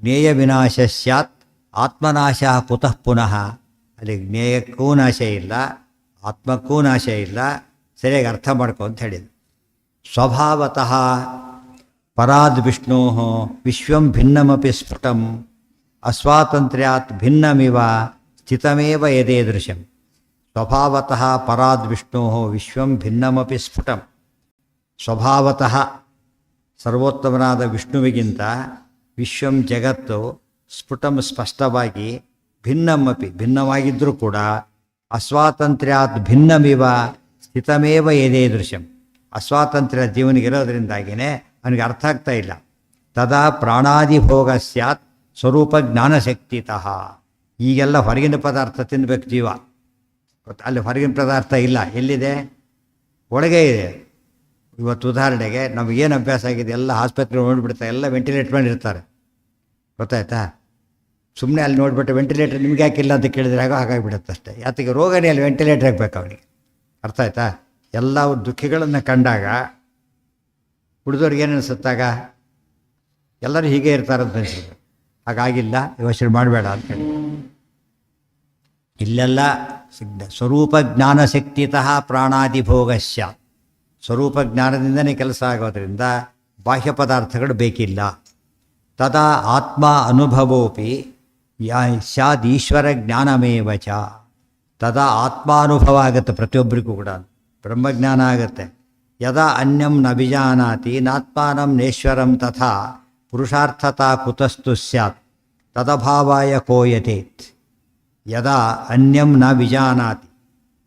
ಜ್ಞೇಯ ವಿನಾಶ ಸ್ಯಾತ್ ಆತ್ಮನಾಶ ಕುತಃ ಪುನಃ. ಅಲ್ಲಿ ಜ್ಞೇಯಕ್ಕೂ ನಾಶ ಇಲ್ಲ, ಆತ್ಮಕ್ಕೂ ನಾಶ ಇಲ್ಲ. ಸರಿಯಾಗಿ ಅರ್ಥ ಮಾಡ್ಕೊ ಅಂತ ಹೇಳಿದ್ರು. ಸ್ವಭಾವತಃ ಪರಾದ್ ವಿಷ್ಣೋ ವಿಶ್ವಂ ಭಿನ್ನಮಪಿ ಸ್ಫುಟಂ ಅಸ್ವಾತಂತ್ರ್ಯಾತ್ ಭಿನ್ನಮಿವ ಸ್ಥಿತಮೇವ ಯದೇದೃಶಂ. ಸ್ವಭಾವತಃ ಪರಾದ್ ವಿಷ್ಣೋ ವಿಶ್ವಂ ಭಿನ್ನಮಪಿ ಸ್ಫುಟಂ. ಸ್ವಭಾವತಃ ಸರ್ವೋತ್ತಮನಾದ ವಿಷ್ಣುವಿಗಿಂತ ವಿಶ್ವಂ ಜಗತ್ತು ಸ್ಫುಟಂ ಸ್ಪಷ್ಟವಾಗಿ, ಭಿನ್ನಮಪಿ ಭಿನ್ನವಾಗಿದ್ದರೂ ಕೂಡ ಅಸ್ವಾತಂತ್ರ್ಯಾತ್ ಭಿನ್ನಮಿವ ಸ್ಥಿತಮೇವ ಯದೇದೃಶಂ. ಅಸ್ವಾತಂತ್ರ್ಯ ಜೀವನಿಗಿರೋದ್ರಿಂದಾಗಿಯೇ ಅವನಿಗೆ ಅರ್ಥ ಆಗ್ತಾ ಇಲ್ಲ. ತದಾ ಪ್ರಾಣಾದಿಭೋಗ ಸ್ಯಾತ್ ಸ್ವರೂಪ ಜ್ಞಾನಶಕ್ತಿತಃ. ಈಗೆಲ್ಲ ಹೊರಗಿನ ಪದಾರ್ಥ ತಿನ್ನಬೇಕು ಜೀವ. ಅಲ್ಲಿ ಹೊರಗಿನ ಪದಾರ್ಥ ಇಲ್ಲ, ಎಲ್ಲಿದೆ? ಒಳಗೆ ಇದೆ. ಇವತ್ತು ಉದಾಹರಣೆಗೆ ನಮಗೇನು ಅಭ್ಯಾಸ ಆಗಿದೆ, ಎಲ್ಲ ಆಸ್ಪತ್ರೆ ನೋಡಿಬಿಡ್ತಾರೆ, ಎಲ್ಲ ವೆಂಟಿಲೇಟ್ ಮಾಡಿರ್ತಾರೆ, ಗೊತ್ತಾಯ್ತಾ? ಸುಮ್ಮನೆ ಅಲ್ಲಿ ನೋಡಿಬಿಟ್ಟು ವೆಂಟಿಲೇಟರ್ ನಿಮ್ಗೆ ಯಾಕಿಲ್ಲ ಅಂತ ಕೇಳಿದ್ರೆ ಹಾಗಾಗಿಬಿಡುತ್ತೆ ಅಷ್ಟೇ. ಯಾತಿಗೆ ರೋಗನೇ ಅಲ್ಲಿ ವೆಂಟಿಲೇಟರ್ ಆಗಬೇಕು ಅವನಿಗೆ, ಅರ್ಥ ಆಯ್ತಾ? ಎಲ್ಲ ದುಃಖಿಗಳನ್ನು ಕಂಡಾಗ ಉಳಿದವ್ರಿಗೆ ಏನು ಅನಿಸುತ್ತಾಗ ಎಲ್ಲರೂ ಹೀಗೆ ಇರ್ತಾರಂತ ಅನಿಸಿದ್ರು. ಹಾಗಾಗಿಲ್ಲ, ಯೋಚನೆ ಮಾಡಬೇಡ ಅಂತ ಹೇಳಿ ಇಲ್ಲೆಲ್ಲ ಸ್ವರೂಪ ಜ್ಞಾನಶಕ್ತಿತಃ ಪ್ರಾಣಾದಿಭೋಗಸ್ಯ. ಸ್ವರೂಪ ಜ್ಞಾನದಿಂದನೇ ಕೆಲಸ ಆಗೋದ್ರಿಂದ ಬಾಹ್ಯ ಪದಾರ್ಥಗಳು ಬೇಕಿಲ್ಲ. ತದಾ ಆತ್ಮ ಅನುಭವೋಪಿ ಸ್ಯಾದೀಶ್ವರ ಜ್ಞಾನಮೇವ ಚ. ತದಾ ಆತ್ಮಾನುಭವ ಆಗುತ್ತೆ ಪ್ರತಿಯೊಬ್ಬರಿಗೂ ಕೂಡ, ಬ್ರಹ್ಮಜ್ಞಾನ ಆಗುತ್ತೆ. ಯದಾ ಅನ್ಯಂ ನ ವಿಜಾನಾತಿ ನಾತ್ಮಾನಂ ನೇಶ್ವರಂ ತಥಾ ಪುರುಷಾರ್ಥತಾ ಕುತಸ್ತು ಸ್ಯಾತ್ ತದಭಾವಾಯ ಕೋಯತೇತ್. ಯದಾ ಅನ್ಯಂ ನ ವಿಜಾನಾತಿ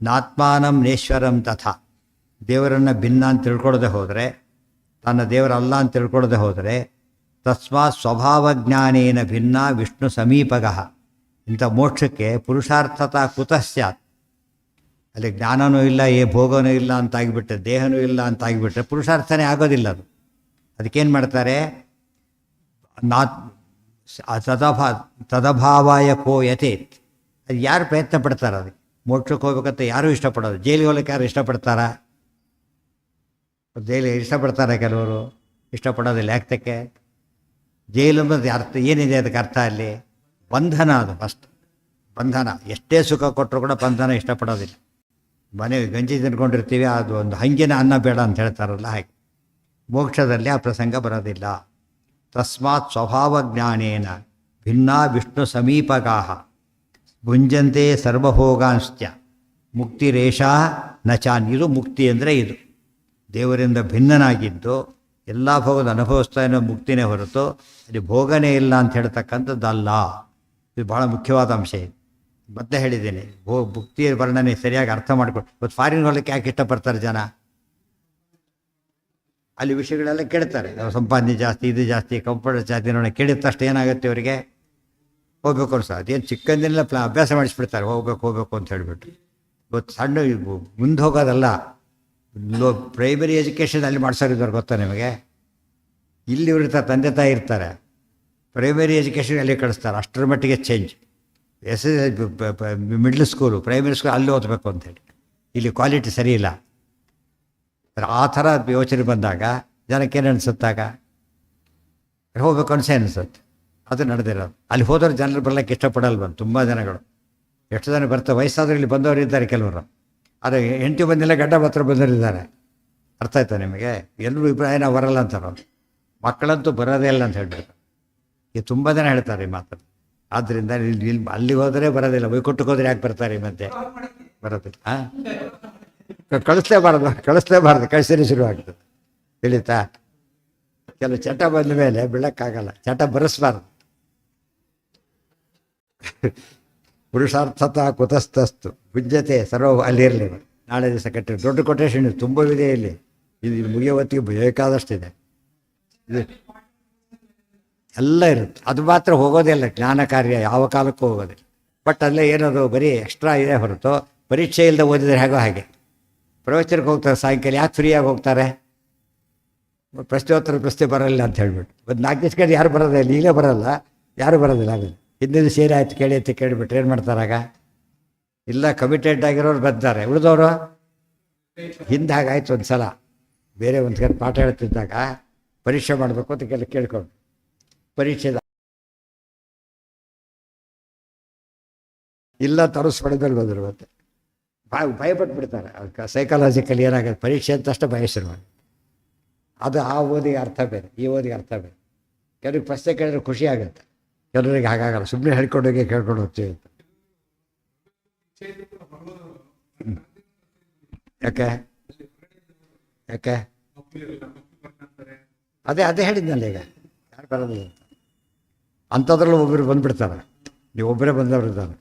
ನಾತ್ಮಾನಂ ನೇಶ್ವರಂ ತಥಾ. ದೇವರನ್ನು ಭಿನ್ನ ಅಂತ ತಿಳ್ಕೊಳ್ಳದೆ ಹೋದರೆ, ತನ್ನ ದೇವರಲ್ಲ ಅಂತ ತಿಳ್ಕೊಳ್ಳದೆ ಹೋದರೆ, ತಸ್ಮಾತ್ ಸ್ವಭಾವಜ್ಞಾನೇನ ಭಿನ್ನ ವಿಷ್ಣು ಸಮೀಪಗಃ. ಇಂಥ ಮೋಕ್ಷಕ್ಕೆ ಪುರುಷಾರ್ಥತಾ ಕುತಃ ಸ್ಯಾತ್. ಅಲ್ಲಿ ಜ್ಞಾನವೂ ಇಲ್ಲ, ಭೋಗನೂ ಇಲ್ಲ ಅಂತಾಗಿಬಿಟ್ರೆ, ದೇಹನೂ ಇಲ್ಲ ಅಂತಾಗಿಬಿಟ್ರೆ ಪುರುಷಾರ್ಥನೇ ಆಗೋದಿಲ್ಲ. ಅದು ಅದಕ್ಕೇನು ಮಾಡ್ತಾರೆ? ತದಭಾವಾಯ ಕೋ ಯಥೇತ್. ಅದು ಯಾರು ಪ್ರಯತ್ನ ಪಡ್ತಾರೆ? ಅದಕ್ಕೆ ಮೋಕ್ಷಕ್ಕೆ ಹೋಗ್ಬೇಕಂತ ಯಾರೂ ಇಷ್ಟಪಡೋದು. ಜೈಲಿಗೆ ಹೋಗ್ಲಿಕ್ಕೆ ಯಾರು ಇಷ್ಟಪಡ್ತಾರಾ? ಜೈಲಿಗೆ ಇಷ್ಟಪಡ್ತಾರೆ ಕೆಲವರು, ಇಷ್ಟಪಡೋದಿಲ್ಲ. ಯಾಕೆ? ಜೈಲು ಅನ್ನೋದು ಅರ್ಥ ಏನಿದೆ? ಅದಕ್ಕೆ ಅರ್ಥ ಅಲ್ಲಿ ಬಂಧನ. ಅದು ಫಸ್ಟ್ ಬಂಧನ. ಎಷ್ಟೇ ಸುಖ ಕೊಟ್ಟರು ಕೂಡ ಬಂಧನ ಇಷ್ಟಪಡೋದಿಲ್ಲ. ಮನೆಗೆ ಗಂಜಿ ತಿನ್ಕೊಂಡಿರ್ತೀವಿ, ಅದು ಒಂದು ಹಂಗಿನ ಅನ್ನ ಬೇಡ ಅಂತ ಹೇಳ್ತಾರಲ್ಲ ಹಾಗೆ. ಮೋಕ್ಷದಲ್ಲಿ ಆ ಪ್ರಸಂಗ ಬರೋದಿಲ್ಲ. ತಸ್ಮಾತ್ ಸ್ವಭಾವಜ್ಞಾನೇನ ಭಿನ್ನ ವಿಷ್ಣು ಸಮೀಪಗಾಹ. ಭುಂಜಂತೆ ಸರ್ವಭೋಗಾಂಶ್ಚ ಮುಕ್ತಿರೇಷ ನಚಾನ್. ಇದು ಮುಕ್ತಿ ಅಂದರೆ ಇದು ದೇವರಿಂದ ಭಿನ್ನನಾಗಿದ್ದು ಎಲ್ಲ ಭೋಗದ ಅನುಭವಿಸ್ತಾ ಅನ್ನೋ ಮುಕ್ತಿನೇ ಹೊರತು ಅಲ್ಲಿ ಭೋಗನೇ ಇಲ್ಲ ಅಂತ ಹೇಳ್ತಕ್ಕಂಥದ್ದಲ್ಲ. ಇದು ಭಾಳ ಮುಖ್ಯವಾದ ಅಂಶ ಇದು. ಮತ್ತೆ ಹೇಳಿದ್ದೀನಿ, ಮುಕ್ತಿಯ ವರ್ಣನೆ ಸರಿಯಾಗಿ ಅರ್ಥ ಮಾಡಿಕೊಂಡು. ಇವತ್ತು ಫಾರಿನ್ ಹೋಗ್ಲಿಕ್ಕೆ ಯಾಕೆ ಇಷ್ಟಪಡ್ತಾರೆ ಜನ? ಅಲ್ಲಿ ವಿಷಯಗಳೆಲ್ಲ ಕೇಳ್ತಾರೆ, ಸಂಪಾದನೆ ಜಾಸ್ತಿ, ಇದು ಜಾಸ್ತಿ, ಕಂಫರ್ಟ್ ಜಾಸ್ತಿ ನೋಡಿ ಕೇಳಿದ ತಕ್ಷಣ ಏನಾಗುತ್ತೆ ಅವರಿಗೆ? ಹೋಗ್ಬೇಕು ಅನ್ಸ. ಅದೇನು ಚಿಕ್ಕಂದಿನೆಲ್ಲ ಅಭ್ಯಾಸ ಮಾಡಿಸ್ಬಿಡ್ತಾರೆ, ಹೋಗ್ಬೇಕು ಅಂತ ಹೇಳಿಬಿಟ್ಟು. ಇವತ್ತು ಸಣ್ಣ ಮುಂದೆ ಹೋಗೋದಲ್ಲ, ಪ್ರೈಮರಿ ಎಜುಕೇಷನ್ ಅಲ್ಲಿ ಮಾಡ್ಸೋರಿದ್ದಾರೆ ಗೊತ್ತಾ ನಿಮಗೆ? ಇಲ್ಲಿ ಇರ್ತಾರೆ, ತಂದೆ ತಾಯಿ ಇರ್ತಾರೆ, ಪ್ರೈಮರಿ ಎಜುಕೇಷನ್ ಅಲ್ಲಿ ಕಳಿಸ್ತಾರೆ. ಅಷ್ಟರ ಮಟ್ಟಿಗೆ change. Middle school, primary school ಅಲ್ಲಿ ಓದಬೇಕು ಅಂಥೇಳಿ. ಇಲ್ಲಿ ಕ್ವಾಲಿಟಿ ಸರಿ ಇಲ್ಲ. ಆ ಥರ ಯೋಚನೆ ಬಂದಾಗ ಜನಕ್ಕೇನು ಅನಿಸುತ್ತಾಗ? ಹೋಗ್ಬೇಕು ಅನಿಸೇ ಅನಿಸುತ್ತೆ. ಅದು ನಡೆದಿರೋದು. ಅಲ್ಲಿ ಹೋದವ್ರು ಜನರು ಬರ್ಲಿಕ್ಕೆ ಇಷ್ಟಪಡಲ್ವ ತುಂಬ ಜನಗಳು. ಎಷ್ಟು ಜನ ಬರ್ತಾರೆ, ವಯಸ್ಸಾದರೂ ಇಲ್ಲಿ ಬಂದವರು ಇದ್ದಾರೆ ಕೆಲವರು. ಆದರೆ ಹೆಂಡತಿ ಬಂದಿಲ್ಲ, ಗಡ್ಡ ಮಾತ್ರ ಬಂದವರಿದ್ದಾರೆ. ಅರ್ಥ ಆಯ್ತಾ ನಿಮಗೆ? ಎಲ್ಲರೂ ಅಭಿಪ್ರಾಯ ನಾವು ಬರಲ್ಲ ಅಂತಾರೋ, ಮಕ್ಕಳಂತೂ ಬರೋದೇ ಇಲ್ಲ ಅಂತ ಹೇಳ್ಬೇಕು. ಈಗ ತುಂಬ ಜನ ಹೇಳ್ತಾರೆ ಈ ಮಾತನ್ನು. ಆದ್ದರಿಂದ ಇಲ್ಲಿ ಅಲ್ಲಿಗೆ ಹೋದರೆ ಬರೋದಿಲ್ಲ, ವೈಕುಂಠಕ್ಕೆ ಹೋದರೆ ಯಾಕೆ ಬರ್ತಾರೆ ಮತ್ತೆ? ಬರೋದಿಲ್ಲ. ಕಳಿಸ್ಲೇಬಾರ್ದು, ಕಳಿಸಿದ್ರೆ ಶುರುವಾಗ್ತದೆ. ತಿಳಿತಾ? ಕೆಲವು ಚಟ ಬಂದ ಮೇಲೆ ಬೀಳಕ್ಕಾಗಲ್ಲ, ಚಟ ಬರೆಸ್ಬಾರ್ದು. ಪುರುಷಾರ್ಥತ ಕುತಸ್ತಸ್ತು ಭುಜ್ಯತೆ ಸರ್ವ ಅಲ್ಲಿರಲಿ. ನಾಳೆ ದಿವಸ ಕಟ್ಟಿರಿ. ದೊಡ್ಡ ಕೊಟೇಶನ್ ತುಂಬ ಇದೆ ಇಲ್ಲಿ. ಇದು ಮುಗಿಯೋ ಹೊತ್ತಿಗೆ ಬೇಕಾದಷ್ಟಿದೆ. ಇದು ಎಲ್ಲ ಇರುತ್ತೆ. ಅದು ಮಾತ್ರ ಹೋಗೋದೇ ಇಲ್ಲ, ಜ್ಞಾನ ಕಾರ್ಯ ಯಾವ ಕಾಲಕ್ಕೂ ಹೋಗೋದಿಲ್ಲ. ಬಟ್ ಅಲ್ಲೇ ಏನದು ಬರೀ ಎಕ್ಸ್ಟ್ರಾ ಇದೆ ಹೊರತು ಪರೀಕ್ಷೆ ಇಲ್ಲದೆ ಓದಿದರೆ ಹೇಗೋ ಹಾಗೆ. ಪ್ರವಚನಕ್ಕೆ ಹೋಗ್ತಾರೆ ಸಾಯಂಕಾಲ, ಯಾಕೆ ಫ್ರೀಯಾಗಿ ಹೋಗ್ತಾರೆ? ಪ್ರಶ್ನೋತ್ತರ ಪ್ರಶ್ನೆ ಬರೋಲ್ಲ ಅಂತ ಹೇಳ್ಬಿಟ್ಟು. ಒಂದು 4 ದಿವಸ ಕಡೆ ಯಾರು ಬರೋದಿಲ್ಲ, ಈಗಲೇ ಬರೋಲ್ಲ, ಯಾರು ಬರೋದಿಲ್ಲ. ಆಮೇಲೆ ಹಿಂದಿನ ಸೇರಿ ಆಯ್ತು ಕೇಳಿ ಅಂತ ಕೇಳಿಬಿಟ್ರೆ ಏನು ಮಾಡ್ತಾರಾಗ? ಇಲ್ಲ, ಕಮಿಟೆಡ್ ಆಗಿರೋರು ಬರ್ತಾರೆ, ಉಳಿದವರು ಹಿಂದೆ ಹಾಗಾಯ್ತು. ಒಂದು ಸಲ ಬೇರೆ ಒಂದು ಕಡೆ ಪಾಠ ಹೇಳ್ತಿದ್ದಾಗ ಪರೀಕ್ಷೆ ಮಾಡಬೇಕು ಅಂತ ಕೇಳ್ಕೊಂಡು ಪರೀಕ್ಷೆ ಇಲ್ಲ ತರಿಸ್ಬಿಡೋದ್ರಲ್ಲಿ ಬಂದರು. ಮತ್ತೆ ಭಯಪಟ್ಬಿಡ್ತಾರೆ. ಸೈಕಾಲಜಿಕಲ್ ಏನಾಗುತ್ತೆ, ಪರೀಕ್ಷೆ ಅಂತ ಅಷ್ಟೇ ಭಯ ಶುರುವಾಗಿ. ಅದು ಆ ಓದಿಗೆ ಅರ್ಥ ಬೇರೆ, ಈ ಓದಿಗೆ ಅರ್ಥ ಬೇರೆ. ಕೆಲವ್ರಿಗೆ ಪ್ರಶ್ನೆ ಕೇಳಿದ್ರೆ ಖುಷಿ ಆಗುತ್ತೆ, ಕೆಲವರಿಗೆ ಹಾಗಾಗಲ್ಲ. ಸುಮ್ಮನೆ ಹೇಳ್ಕೊಂಡೋಗಿ ಕೇಳ್ಕೊಂಡು ಹೋಗ್ತೀವಿ. ಯಾಕೆ ಅದೇ ಹೇಳಿದ್ನಲ್ಲ ಈಗ, ಯಾರು ಬರೋದಿಲ್ಲ ಅಂತ. ಅಂಥದ್ರಲ್ಲೂ ಒಬ್ಬರು ಬಂದುಬಿಡ್ತಾರೆ. ನೀವು ಒಬ್ಬರೇ ಬಂದವರು ಇದ್ದಾರೆ.